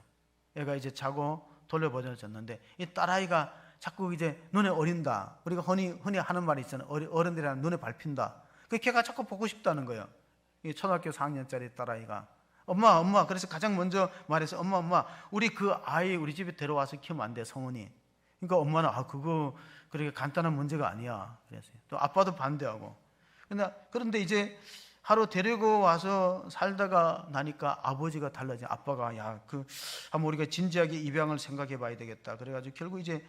S1: 애가 이제 자고 돌려보내졌는데 이 딸아이가 자꾸 이제 눈에 어린다. 우리가 흔히 하는 말이 있잖아요. 어른들이랑 눈에 밟힌다. 그 걔가 자꾸 보고 싶다는 거예요. 이 초등학교 4학년짜리 딸아이가. 엄마. 그래서 가장 먼저 말해서 엄마, 우리 그 아이 우리 집에 데려와서 키우면 안 돼, 성훈이. 그러니까 엄마는 그거 그렇게 간단한 문제가 아니야. 그랬어요. 또 아빠도 반대하고. 그런데 이제 하루 데리고 와서 살다가 나니까 아버지가 달라져. 아빠가 한번 우리가 진지하게 입양을 생각해 봐야 되겠다. 그래가지고 결국 이제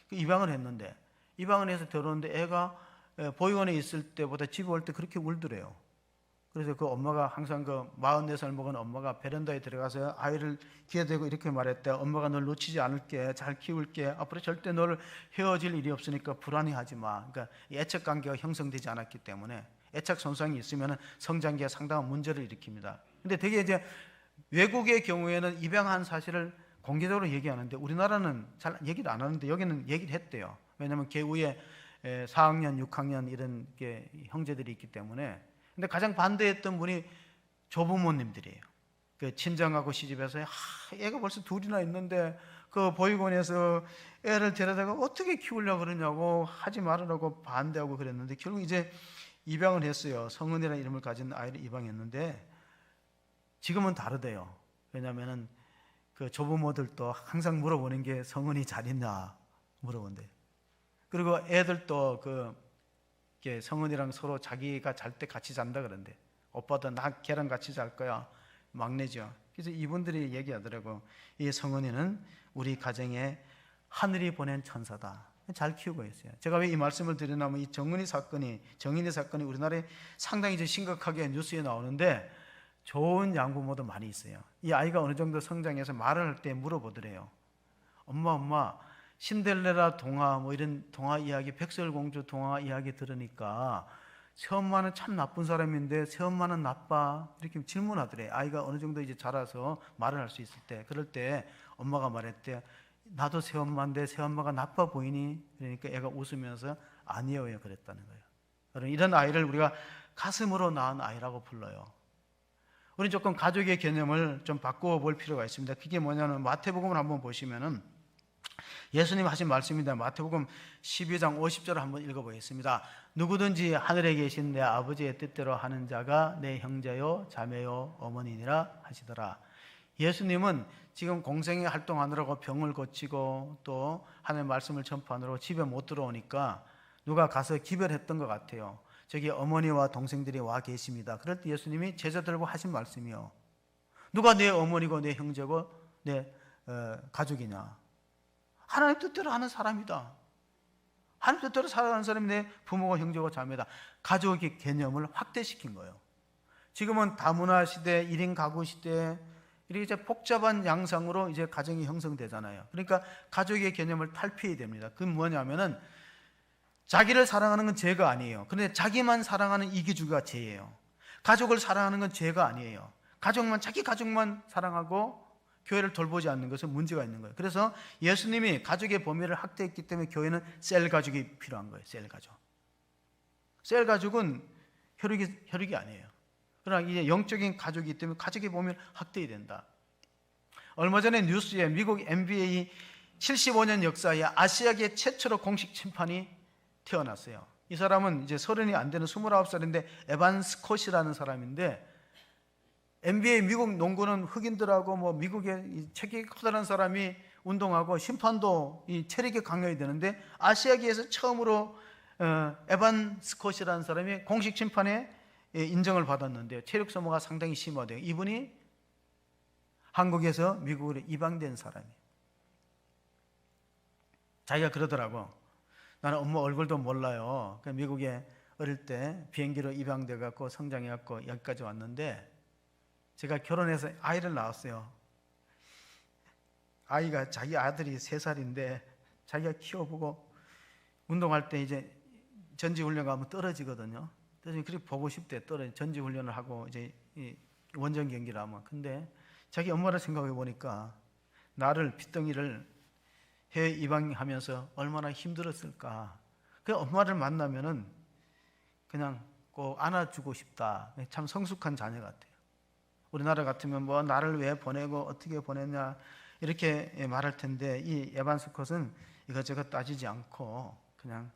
S1: 그 입양을 했는데 입양을 해서 데려오는데 애가 보육원에 있을 때보다 집에 올 때 그렇게 울더래요. 그래서 그 엄마가 항상 그 44살 먹은 엄마가 베란다에 들어가서 아이를 귀에 대고 이렇게 말했대. 엄마가 널 놓치지 않을게. 잘 키울게. 앞으로 절대 너를 헤어질 일이 없으니까 불안해하지 마. 그러니까 애착 관계가 형성되지 않았기 때문에 애착 손상이 있으면 성장기에 상당한 문제를 일으킵니다. 근데 되게 이제 외국의 경우에는 입양한 사실을 공개적으로 얘기하는데 우리나라는 잘 얘기를 안 하는데 여기는 얘기를 했대요. 왜냐하면 개우에 4학년, 6학년 이런 게 형제들이 있기 때문에. 근데 가장 반대했던 분이 조부모님들이에요. 그 친정하고 시집해서 애가 벌써 둘이나 있는데 그 보육원에서 애를 데려다가 어떻게 키우려고 그러냐고 하지 말으라고 반대하고 그랬는데 결국 이제 입양을 했어요. 성은이라는 이름을 가진 아이를 입양했는데 지금은 다르대요. 왜냐하면은 그 조부모들도 항상 물어보는 게 성은이 잘 있나 물어본대요. 그리고 애들도 성은이랑 서로 자기가 잘 때 같이 잔다 그런데, 오빠도 나 걔랑 같이 잘 거야, 막내죠. 그래서 이분들이 얘기하더라고. 이 성은이는 우리 가정에 하늘이 보낸 천사다. 잘 키우고 있어요. 제가 왜 이 말씀을 드리냐면 이 정인이 사건이 우리나라에 상당히 이제 심각하게 뉴스에 나오는데 좋은 양부모도 많이 있어요. 이 아이가 어느 정도 성장해서 말을 할 때 물어보더래요. 엄마 신데렐라 동화 뭐 이런 동화 이야기, 백설공주 동화 이야기 들으니까 새엄마는 참 나쁜 사람인데 새엄마는 나빠? 이렇게 질문하더래. 아이가 어느 정도 이제 자라서 말을 할 수 있을 때. 그럴 때 엄마가 말했대. 나도 새엄마인데 새엄마가 나빠 보이니? 그러니까 애가 웃으면서 아니에요 그랬다는 거예요. 여러분, 이런 아이를 우리가 가슴으로 낳은 아이라고 불러요. 우리 조금 가족의 개념을 좀 바꾸어 볼 필요가 있습니다. 그게 뭐냐면 마태복음을 한번 보시면은 예수님 하신 말씀입니다. 마태복음 12장 50절을 한번 읽어보겠습니다. 누구든지 하늘에 계신 내 아버지의 뜻대로 하는 자가 내 형제요 자매요 어머니니라 하시더라. 예수님은 지금 공생애 활동하느라고 병을 고치고 또 하나님의 말씀을 전파하느라고 집에 못 들어오니까 누가 가서 기별했던 것 같아요. 저기 어머니와 동생들이 와 계십니다. 그럴 때 예수님이 제자들과 하신 말씀이요. 누가 내 어머니고 내 형제고 내 가족이냐? 하나님 뜻대로 하는 사람이다. 하나님 뜻대로 살아가는 사람이 내 부모가 형제고 자매다. 가족의 개념을 확대시킨 거예요. 지금은 다문화 시대, 1인 가구 시대, 이렇게 이제 복잡한 양상으로 이제 가정이 형성되잖아요. 그러니까 가족의 개념을 탈피해야 됩니다. 그건 뭐냐면은 자기를 사랑하는 건 죄가 아니에요. 그런데 자기만 사랑하는 이기주의가 죄예요. 가족을 사랑하는 건 죄가 아니에요. 자기 가족만 사랑하고 교회를 돌보지 않는 것은 문제가 있는 거예요. 그래서 예수님이 가족의 범위를 확대했기 때문에 교회는 셀 가족이 필요한 거예요. 셀 가족. 셀 가족은 혈육이 아니에요. 그러나 이제 영적인 가족이기 때문에 가족의 범위를 확대해야 된다. 얼마 전에 뉴스에 미국 NBA 75년 역사에 아시아계 최초로 공식 심판이 태어났어요. 이 사람은 이제 30이 안 되는 29살인데 에반 스콧이라는 사람인데, NBA 미국 농구는 흑인들하고 뭐 미국의 체격이 커다란 사람이 운동하고 심판도 이 체력이 강해야 되는데 아시아계에서 처음으로 에반 스콧이라는 사람이 공식 심판에 인정을 받았는데요. 체력 소모가 상당히 심하대요. 이분이 한국에서 미국으로 입양된 사람이에요. 자기가 그러더라고. 나는 엄마 얼굴도 몰라요. 미국에 어릴 때 비행기로 입양돼 갖고 성장해 갖고 여기까지 왔는데 제가 결혼해서 아이를 낳았어요. 아이가 자기 아들이 3살인데 자기가 키워보고 운동할 때 이제 전지훈련 가면 떨어지거든요. 그렇게 보고 싶대. 전지훈련을 하고 이제 원정 경기를 하면. 근데 자기 엄마를 생각해 보니까 나를 핏덩이를 해외 입양하면서 얼마나 힘들었을까. 그 엄마를 만나면은 그냥 꼭 안아주고 싶다. 참 성숙한 자녀 같아요. 우리나라 같으면 뭐 나를 왜 보내고 어떻게 보냈냐 이렇게 말할 텐데 이 에반 스콧은 이것저것 따지지 않고 그냥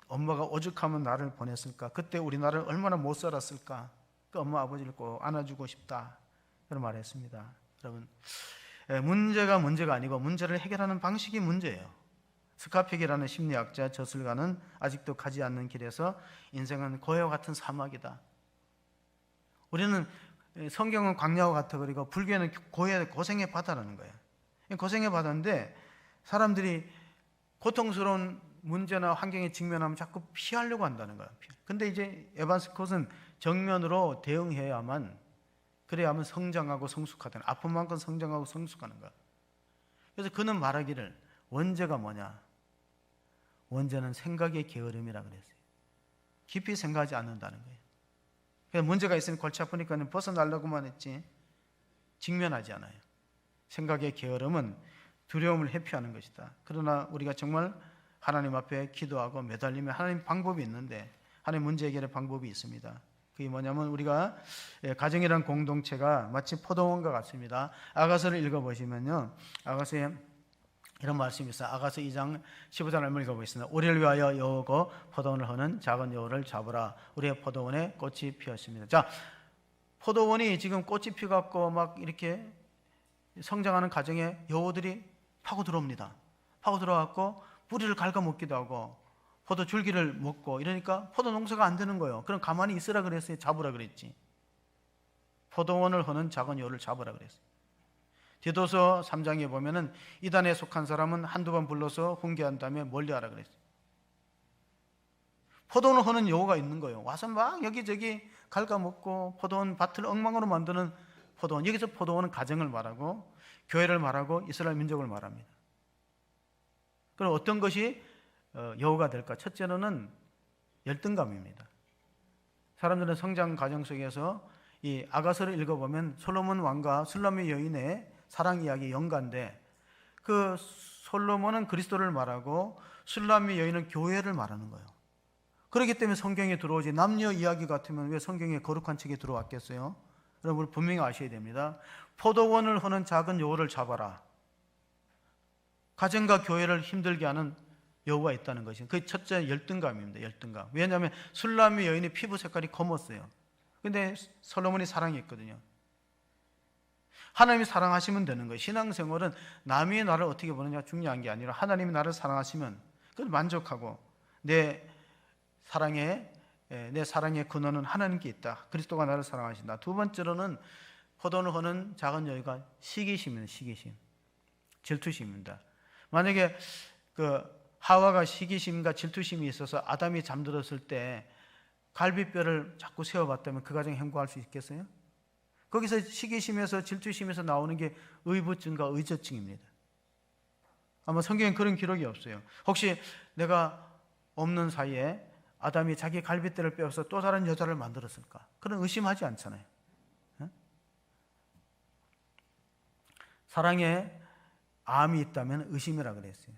S1: 엄마가 오죽하면 나를 보냈을까, 그때 우리나라를 얼마나 못 살았을까, 그 엄마 아버지를 꼭 안아주고 싶다 그런 말을 했습니다. 여러분, 문제가 아니고 문제를 해결하는 방식이 문제예요. 스카펙이라는 심리학자 저술가는 아직도 가지 않는 길에서 인생은 고해와 같은 사막이다. 우리는 성경은 광야와 같아, 그리고 불교는 고생의 바다라는 거예요. 고생의 바다인데 사람들이 고통스러운 문제나 환경에 직면하면 자꾸 피하려고 한다는 거예요. 근데 이제 에반 스콧은 정면으로 대응해야만, 그래야만 성장하고 성숙하다는, 아픈 만큼 성장하고 성숙하는 거야. 그래서 그는 말하기를 원죄가 뭐냐? 원죄는 생각의 게으름이라 그랬어요. 깊이 생각하지 않는다는 거예요. 그래서 문제가 있으면 골치 아프니까 벗어나려고만 했지 직면하지 않아요. 생각의 게으름은 두려움을 회피하는 것이다. 그러나 우리가 정말 하나님 앞에 기도하고 매달리면 하나님 방법이 있는데, 하나님 문제 해결의 방법이 있습니다. 그게 뭐냐면 우리가 가정이란 공동체가 마치 포도원과 같습니다. 아가서를 읽어보시면요, 아가서에 이런 말씀이 있어요. 아가서 2장 15절 말씀을 읽어보겠습니다. 우리를 위하여 여호고 포도원을 허는 작은 여호를 잡으라. 우리의 포도원에 꽃이 피었습니다. 자, 포도원이 지금 꽃이 피갖고 막 이렇게 성장하는 과정에 여호들이 파고 들어옵니다. 파고 들어와갖고 뿌리를 갉아먹기도 하고 포도 줄기를 먹고 이러니까 포도 농사가 안 되는 거예요. 그럼 가만히 있으라 그랬어요? 잡으라 그랬지? 포도원을 허는 작은 여호를 잡으라 그랬어요. 디도서 3장에 보면은 이단에 속한 사람은 한두 번 불러서 훈계한 다음에 멀리하라 그랬어요. 포도원을 허는 여호가 있는 거예요. 와서 막 여기저기 갉아먹고 포도원 밭을 엉망으로 만드는 포도원. 여기서 포도원은 가정을 말하고 교회를 말하고 이스라엘 민족을 말합니다. 그럼 어떤 것이 여호가 될까? 첫째로는 열등감입니다. 사람들은 성장 과정 속에서 이 아가서를 읽어보면 솔로몬 왕과 술람의 여인의 사랑 이야기 연관데, 그 솔로몬은 그리스도를 말하고 술람의 여인은 교회를 말하는 거예요. 그렇기 때문에 성경에 들어오지, 남녀 이야기 같으면 왜 성경에 거룩한 책에 들어왔겠어요? 여러분 분명히 아셔야 됩니다. 포도원을 허는 작은 여호를 잡아라. 가정과 교회를 힘들게 하는 여호가 있다는 것이, 그 첫째 열등감입니다. 열등감. 왜냐하면 술람의 여인의 피부 색깔이 검었어요. 근데 솔로몬이 사랑했거든요. 하나님이 사랑하시면 되는 거예요. 신앙생활은 남이 나를 어떻게 보느냐 중요한 게 아니라 하나님이 나를 사랑하시면 그걸 만족하고, 내 사랑의 근원은 하나님께 있다. 그리스도가 나를 사랑하신다. 두 번째로는 포도원을 허는 작은 여호가 시기심입니다. 시기심, 질투심입니다. 만약에 하와가 시기심과 질투심이 있어서 아담이 잠들었을 때 갈비뼈를 자꾸 세워봤다면 그 가정이 행복할 수 있겠어요? 거기서 시기심에서 질투심에서 나오는 게 의부증과 의젓증입니다. 아마 성경엔 그런 기록이 없어요. 혹시 내가 없는 사이에 아담이 자기 갈비뼈를 빼어서 또 다른 여자를 만들었을까? 그런 의심하지 않잖아요. 사랑에 암이 있다면 의심이라 그랬어요.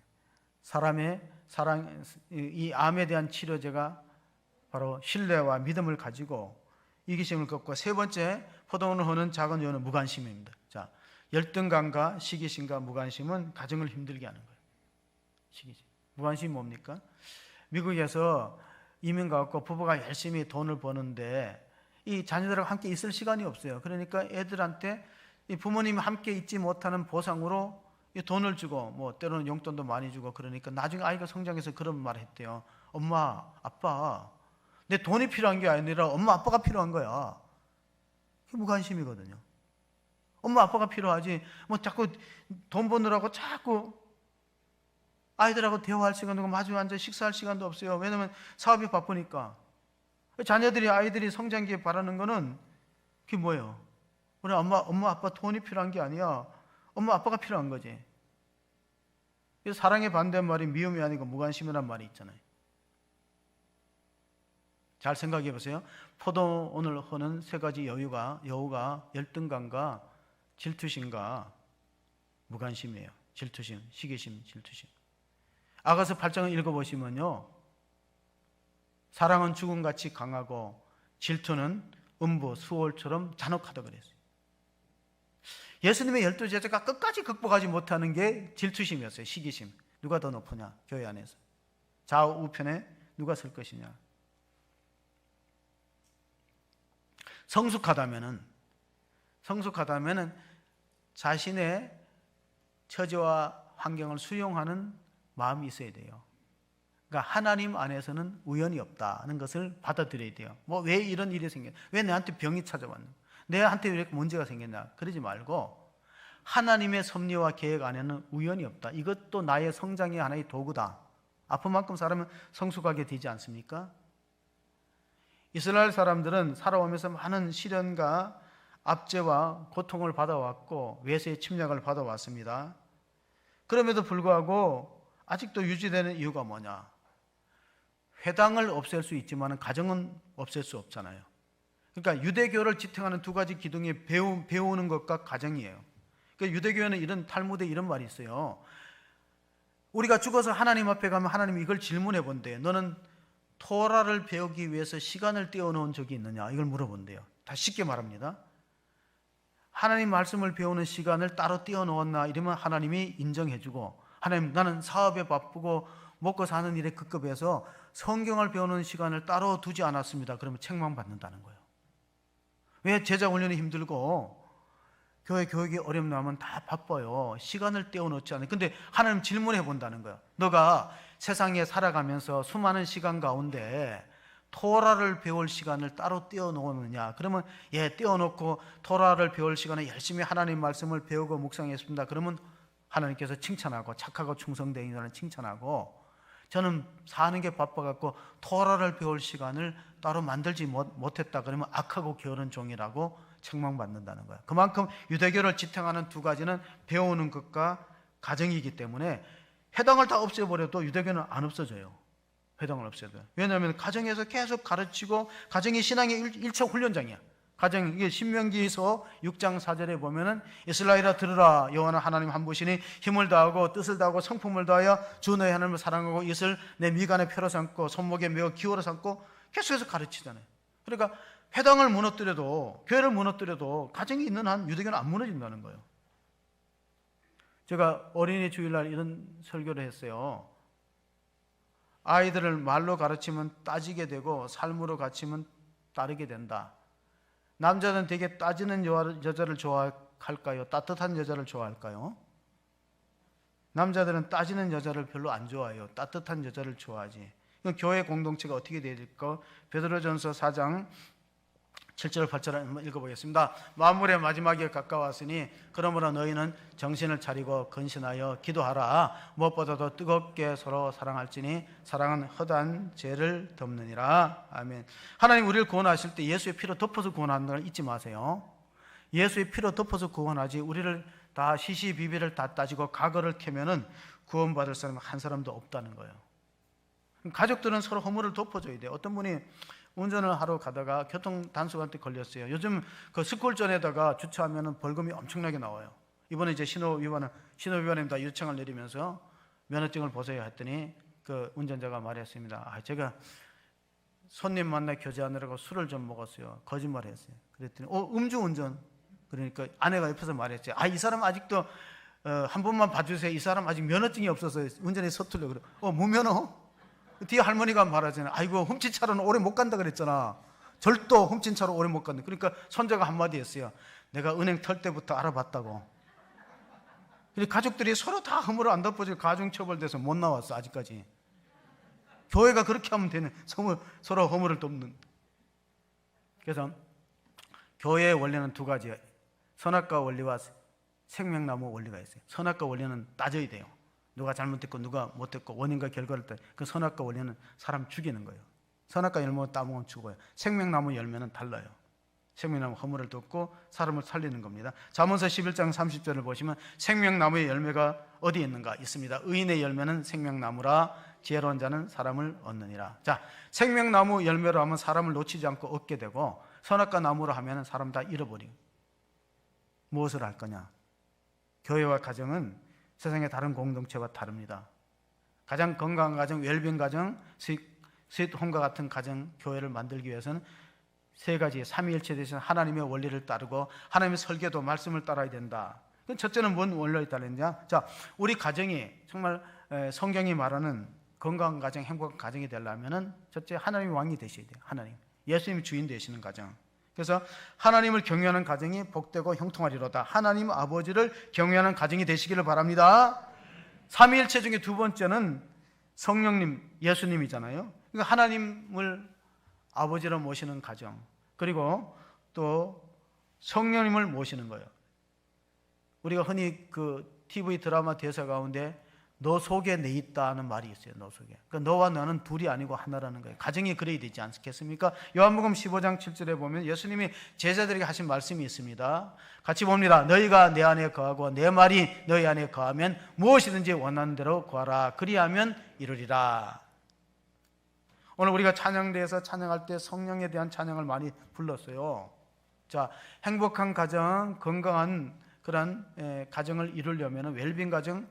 S1: 이 암에 대한 치료제가 바로 신뢰와 믿음을 가지고 이기심을 걷고, 세 번째 포도원을 허는 작은 여호는 무관심입니다. 자, 열등감과 시기심과 무관심은 가정을 힘들게 하는 거예요. 시기심. 무관심이 뭡니까? 미국에서 이민 가고 부부가 열심히 돈을 버는데 이 자녀들하고 함께 있을 시간이 없어요. 그러니까 애들한테 이 부모님이 함께 있지 못하는 보상으로 이 돈을 주고, 뭐 때로는 용돈도 많이 주고, 그러니까 나중에 아이가 성장해서 그런 말을 했대요. 엄마, 아빠, 내 돈이 필요한 게 아니라 엄마, 아빠가 필요한 거야. 그게 무관심이거든요. 엄마, 아빠가 필요하지, 뭐 자꾸 돈 버느라고 자꾸 아이들하고 대화할 시간도 없고 마주 앉아 식사할 시간도 없어요. 왜냐면 사업이 바쁘니까. 아이들이 성장기에 바라는 거는 그게 뭐예요? 우리 엄마, 아빠 돈이 필요한 게 아니야. 엄마, 아빠가 필요한 거지. 그래서 사랑의 반대말이 미움이 아니고 무관심이란 말이 있잖아요. 잘 생각해 보세요. 포도원을 허는 세 가지 여호가 열등감과 질투심과 무관심이에요. 질투심, 시기심, 질투심. 아가서 8장을 읽어보시면요, 사랑은 죽음같이 강하고 질투는 음부, 수월처럼 잔혹하다 그랬어요. 예수님의 12제자가 끝까지 극복하지 못하는 게 질투심이었어요. 시기심. 누가 더 높으냐, 교회 안에서. 좌우 우편에 누가 설 것이냐. 성숙하다면은 자신의 처지와 환경을 수용하는 마음이 있어야 돼요. 그러니까 하나님 안에서는 우연이 없다는 것을 받아들여야 돼요. 뭐 왜 이런 일이 생겼냐, 왜 내한테 병이 찾아왔냐, 내한테 왜 이렇게 문제가 생겼냐, 그러지 말고 하나님의 섭리와 계획 안에는 우연이 없다. 이것도 나의 성장의 하나의 도구다. 아픈 만큼 사람은 성숙하게 되지 않습니까? 이스라엘 사람들은 살아오면서 많은 시련과 압제와 고통을 받아왔고 외세의 침략을 받아왔습니다. 그럼에도 불구하고 아직도 유지되는 이유가 뭐냐? 회당을 없앨 수 있지만 가정은 없앨 수 없잖아요. 그러니까 유대교를 지탱하는 두 가지 기둥이 배우는 것과 가정이에요. 그러니까 유대교에는 이런 탈무드에 이런 말이 있어요. 우리가 죽어서 하나님 앞에 가면 하나님이 이걸 질문해 본대요. 너는 토라를 배우기 위해서 시간을 떼어놓은 적이 있느냐? 이걸 물어본대요. 다 쉽게 말합니다. 하나님 말씀을 배우는 시간을 따로 떼어놓았나? 이러면 하나님이 인정해주고, 하나님, 나는 사업에 바쁘고 먹고 사는 일에 급급해서 성경을 배우는 시간을 따로 두지 않았습니다. 그러면 책망받는다는 거예요. 왜 제자 훈련이 힘들고 교회 교육이 어렵냐면 다 바빠요. 시간을 떼어놓지 않아요. 근데 하나님 질문해 본다는 거예요. 너가 세상에 살아가면서 수많은 시간 가운데 토라를 배울 시간을 따로 떼어놓느냐? 그러면 예, 떼어놓고 토라를 배울 시간에 열심히 하나님 말씀을 배우고 묵상했습니다. 그러면 하나님께서 칭찬하고 착하고 충성된 인간을 칭찬하고, 저는 사는 게 바빠갖고 토라를 배울 시간을 따로 만들지 못했다 그러면 악하고 게으른 종이라고 책망받는다는 거예요. 그만큼 유대교를 지탱하는 두 가지는 배우는 것과 가정이기 때문에 회당을 다 없애버려도 유대교는 안 없어져요. 회당을 없애도. 왜냐하면 가정에서 계속 가르치고, 가정이 신앙의 1차 훈련장이야. 가정, 이게 신명기서 6장 4절에 보면은 이스라엘아 들으라, 여호와는 하나님 한 분이시니 힘을 다하고 뜻을 다하고 성품을 다하여 주 너의 하나님을 사랑하고 이것을 내 미간에 표로 삼고 손목에 메어 기호로 삼고 계속해서 가르치잖아요. 그러니까 회당을 무너뜨려도, 교회를 무너뜨려도 가정이 있는 한 유대교는 안 무너진다는 거예요. 제가 어린이 주일날 이런 설교를 했어요. 아이들을 말로 가르치면 따지게 되고 삶으로 가르치면 따르게 된다. 남자는 되게 따지는 여자를 좋아할까요? 따뜻한 여자를 좋아할까요? 남자들은 따지는 여자를 별로 안 좋아해요. 따뜻한 여자를 좋아하지. 교회 공동체가 어떻게 돼야 될까? 베드로전서 4장 7절 8절 한번 읽어보겠습니다. 만물의 마지막에 가까웠으니 그러므로 너희는 정신을 차리고 근신하여 기도하라. 무엇보다도 뜨겁게 서로 사랑할지니 사랑은 허다한 죄를 덮느니라. 아멘. 하나님 우리를 구원하실 때 예수의 피로 덮어서 구원하는 걸 잊지 마세요. 예수의 피로 덮어서 구원하지, 우리를 다 시시비비를 다 따지고 과거를 캐면은 구원받을 사람 한 사람도 없다는 거예요. 가족들은 서로 허물을 덮어줘야 돼요. 어떤 분이 운전을 하러 가다가 교통 단속한테 걸렸어요. 요즘 그 스쿨존에다가 주차하면 벌금이 엄청나게 나와요. 이번에 이제 신호위반입니다 요청을 내리면서 면허증을 보세요 했더니 그 운전자가 말했습니다. 제가 손님 만나 교제하느라고 술을 좀 먹었어요. 거짓말했어요. 그랬더니 음주운전. 그러니까 아내가 옆에서 말했죠. 이 사람 아직도 한 번만 봐주세요. 이 사람 아직 면허증이 없어서 운전이 서툴려. 그래. 무면허? 뒤에 할머니가 말하잖아요. 아이고 훔친 차로는 오래 못 간다 그랬잖아. 절도 훔친 차로 오래 못 간다. 그러니까 손자가 한마디 했어요. 내가 은행 털 때부터 알아봤다고. 그리고 가족들이 서로 다 허물을 안 덮어지고 가중처벌돼서 못 나왔어 아직까지. 교회가 그렇게 하면 되는, 서로 허물을 덮는. 그래서 교회의 원리는 두 가지예요. 선악과 원리와 생명나무 원리가 있어요. 선악과 원리는 따져야 돼요. 누가 잘못했고 누가 못했고 원인과 결과를 따. 그 선악과 원리는 사람 죽이는 거예요. 선악과 열매 따먹으면 죽어요. 생명나무 열매는 달라요. 생명나무 허물을 덮고 사람을 살리는 겁니다. 잠언서 11장 30절을 보시면 생명나무의 열매가 어디에 있는가? 있습니다. 의인의 열매는 생명나무라 지혜로운 자는 사람을 얻느니라. 자, 생명나무 열매로 하면 사람을 놓치지 않고 얻게 되고, 선악과 나무로 하면 사람 다 잃어버리고. 무엇을 할 거냐? 교회와 가정은 세상의 다른 공동체와 다릅니다. 가장 건강한 가정, 웰빙 가정, 스윗홈과 같은 가정, 교회를 만들기 위해서는 세 가지, 삼위일체 되신 하나님의 원리를 따르고 하나님의 설계도 말씀을 따라야 된다. 첫째는 뭔 원리를 따르느냐? 자, 우리 가정이 정말 성경이 말하는 건강한 가정, 행복한 가정이 되려면은 첫째 하나님이 왕이 되셔야 돼요. 하나님, 예수님이 주인 되시는 가정. 그래서 하나님을 경외하는 가정이 복되고 형통하리로다. 하나님 아버지를 경외하는 가정이 되시기를 바랍니다. 삼위일체 중에 두 번째는 성령님, 예수님이잖아요. 그러니까 하나님을 아버지로 모시는 가정, 그리고 또 성령님을 모시는 거예요. 우리가 흔히 그 TV 드라마 대사 가운데 너 속에 내 있다는 말이 있어요. 너 속에. 그러니까 너와 너는 둘이 아니고 하나라는 거예요. 가정이 그래야 되지 않겠습니까? 요한복음 15장 7절에 보면 예수님이 제자들에게 하신 말씀이 있습니다. 같이 봅니다. 너희가 내 안에 거하고 내 말이 너희 안에 거하면 무엇이든지 원하는 대로 구하라. 그리하면 이루리라. 오늘 우리가 찬양대에서 찬양할 때 성령에 대한 찬양을 많이 불렀어요. 자, 행복한 가정, 건강한 그런 가정을 이루려면, 웰빙 가정,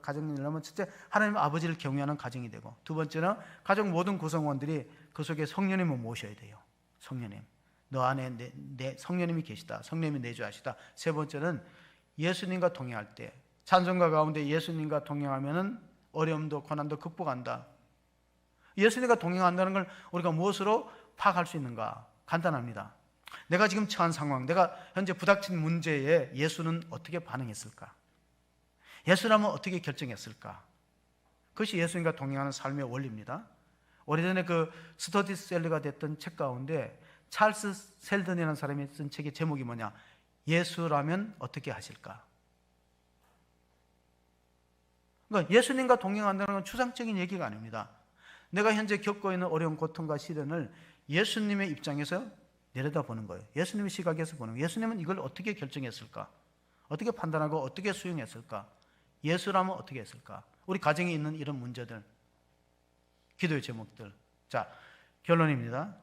S1: 가정을 이루려면 첫째 하나님 아버지를 경외하는 가정이 되고, 두 번째는 가족 모든 구성원들이 그 속에 성령님을 모셔야 돼요. 성령님, 너 안에 내 성령님이 계시다. 성령님이 내주하시다. 세 번째는 예수님과 동행할 때 찬송가 가운데 예수님과 동행하면은 어려움도 고난도 극복한다. 예수님과 동행한다는 걸 우리가 무엇으로 파악할 수 있는가? 간단합니다. 내가 지금 처한 상황, 내가 현재 부닥친 문제에 예수는 어떻게 반응했을까? 예수라면 어떻게 결정했을까? 그것이 예수님과 동행하는 삶의 원리입니다. 오래전에 그 스터디셀러가 됐던 책 가운데 찰스 셀던이라는 사람이 쓴 책의 제목이 뭐냐? 예수라면 어떻게 하실까? 그러니까 예수님과 동행한다는 건 추상적인 얘기가 아닙니다. 내가 현재 겪고 있는 어려운 고통과 시련을 예수님의 입장에서 내려다보는 거예요. 예수님의 시각에서 보는 거예요. 예수님은 이걸 어떻게 결정했을까? 어떻게 판단하고 어떻게 수용했을까? 예수라면 어떻게 했을까? 우리 가정에 있는 이런 문제들, 기도의 제목들. 자, 결론입니다.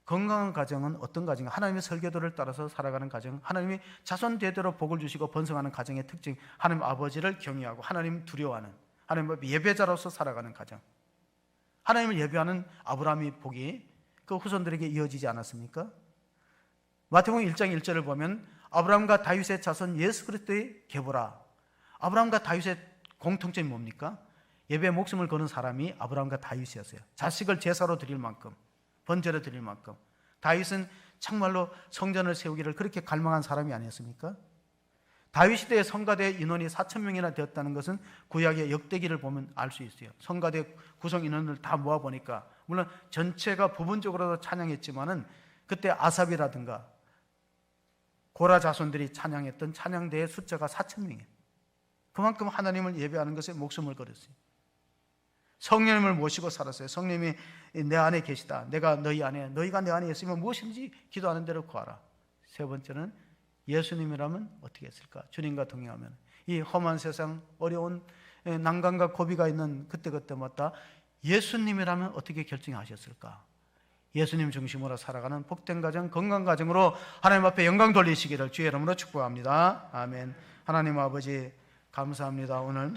S1: 건강한 가정은 어떤 가정이냐? 하나님의 설계도를 따라서 살아가는 가정, 하나님이 자손 대대로 복을 주시고 번성하는 가정의 특징, 하나님 아버지를 경외하고 하나님 두려워하는, 하나님 예배자로서 살아가는 가정. 하나님을 예배하는 아브라함의 복이 그 후손들에게 이어지지 않았습니까? 마태복음 1장 1절을 보면 아브라함과 다윗의 자손 예수 그리스도의 계보라. 아브라함과 다윗의 공통점이 뭡니까? 예배에 목숨을 거는 사람이 아브라함과 다윗이었어요. 자식을 제사로 드릴 만큼, 번제로 드릴 만큼. 다윗은 정말로 성전을 세우기를 그렇게 갈망한 사람이 아니었습니까? 다윗 시대의 성가대 인원이 4,000명이나 되었다는 것은 구약의 역대기를 보면 알 수 있어요. 성가대 구성 인원을 다 모아보니까, 물론 전체가 부분적으로도 찬양했지만은 그때 아삽이라든가 고라 자손들이 찬양했던 찬양대의 숫자가 4,000명이에요. 그만큼 하나님을 예배하는 것에 목숨을 걸었어요. 성령님을 모시고 살았어요. 성령님이 내 안에 계시다. 내가 너희 안에, 너희가 내 안에 있으면 무엇인지 기도하는 대로 구하라. 세 번째는 예수님이라면 어떻게 했을까? 주님과 동행하면 이 험한 세상, 어려운 난관과 고비가 있는 그때그때마다 예수님이라면 어떻게 결정하셨을까? 예수님 중심으로 살아가는 복된 가정, 건강 가정으로 하나님 앞에 영광 돌리시기를 주의 이름으로 축복합니다. 아멘. 하나님 아버지 감사합니다. 오늘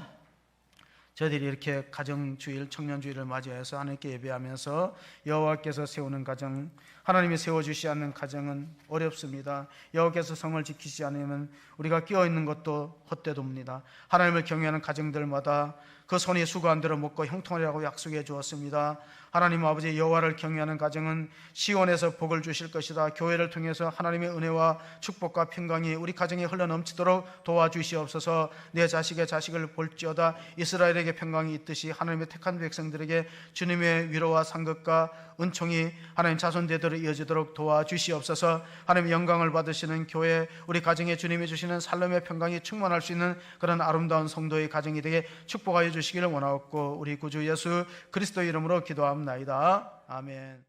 S1: 저희들이 이렇게 가정주일, 청년주일을 맞이해서 하나님께 예배하면서 여호와께서 세우는 가정, 하나님이 세워주시지 않는 가정은 어렵습니다. 여호와께서 성을 지키지 않으면 우리가 끼어있는 것도 헛되도입니다. 하나님을 경외하는 가정들마다 그 손이 수고한 대로 먹고 형통하리라고 약속해 주었습니다. 하나님 아버지, 여호와를 경외하는 가정은 시온에서 복을 주실 것이다. 교회를 통해서 하나님의 은혜와 축복과 평강이 우리 가정에 흘러넘치도록 도와주시옵소서. 내 자식의 자식을 볼지어다. 이스라엘에게 평강이 있듯이 하나님의 택한 백성들에게 주님의 위로와 상급과 은총이 하나님 자손 대대로 이어지도록 도와주시옵소서. 하나님의 영광을 받으시는 교회, 우리 가정에 주님이 주시는 살림의 평강이 충만할 수 있는 그런 아름다운 성도의 가정이 되게 축복하여 주시기를 원하옵고 우리 구주 예수 그리스도 이름으로 기도합니다. 아멘.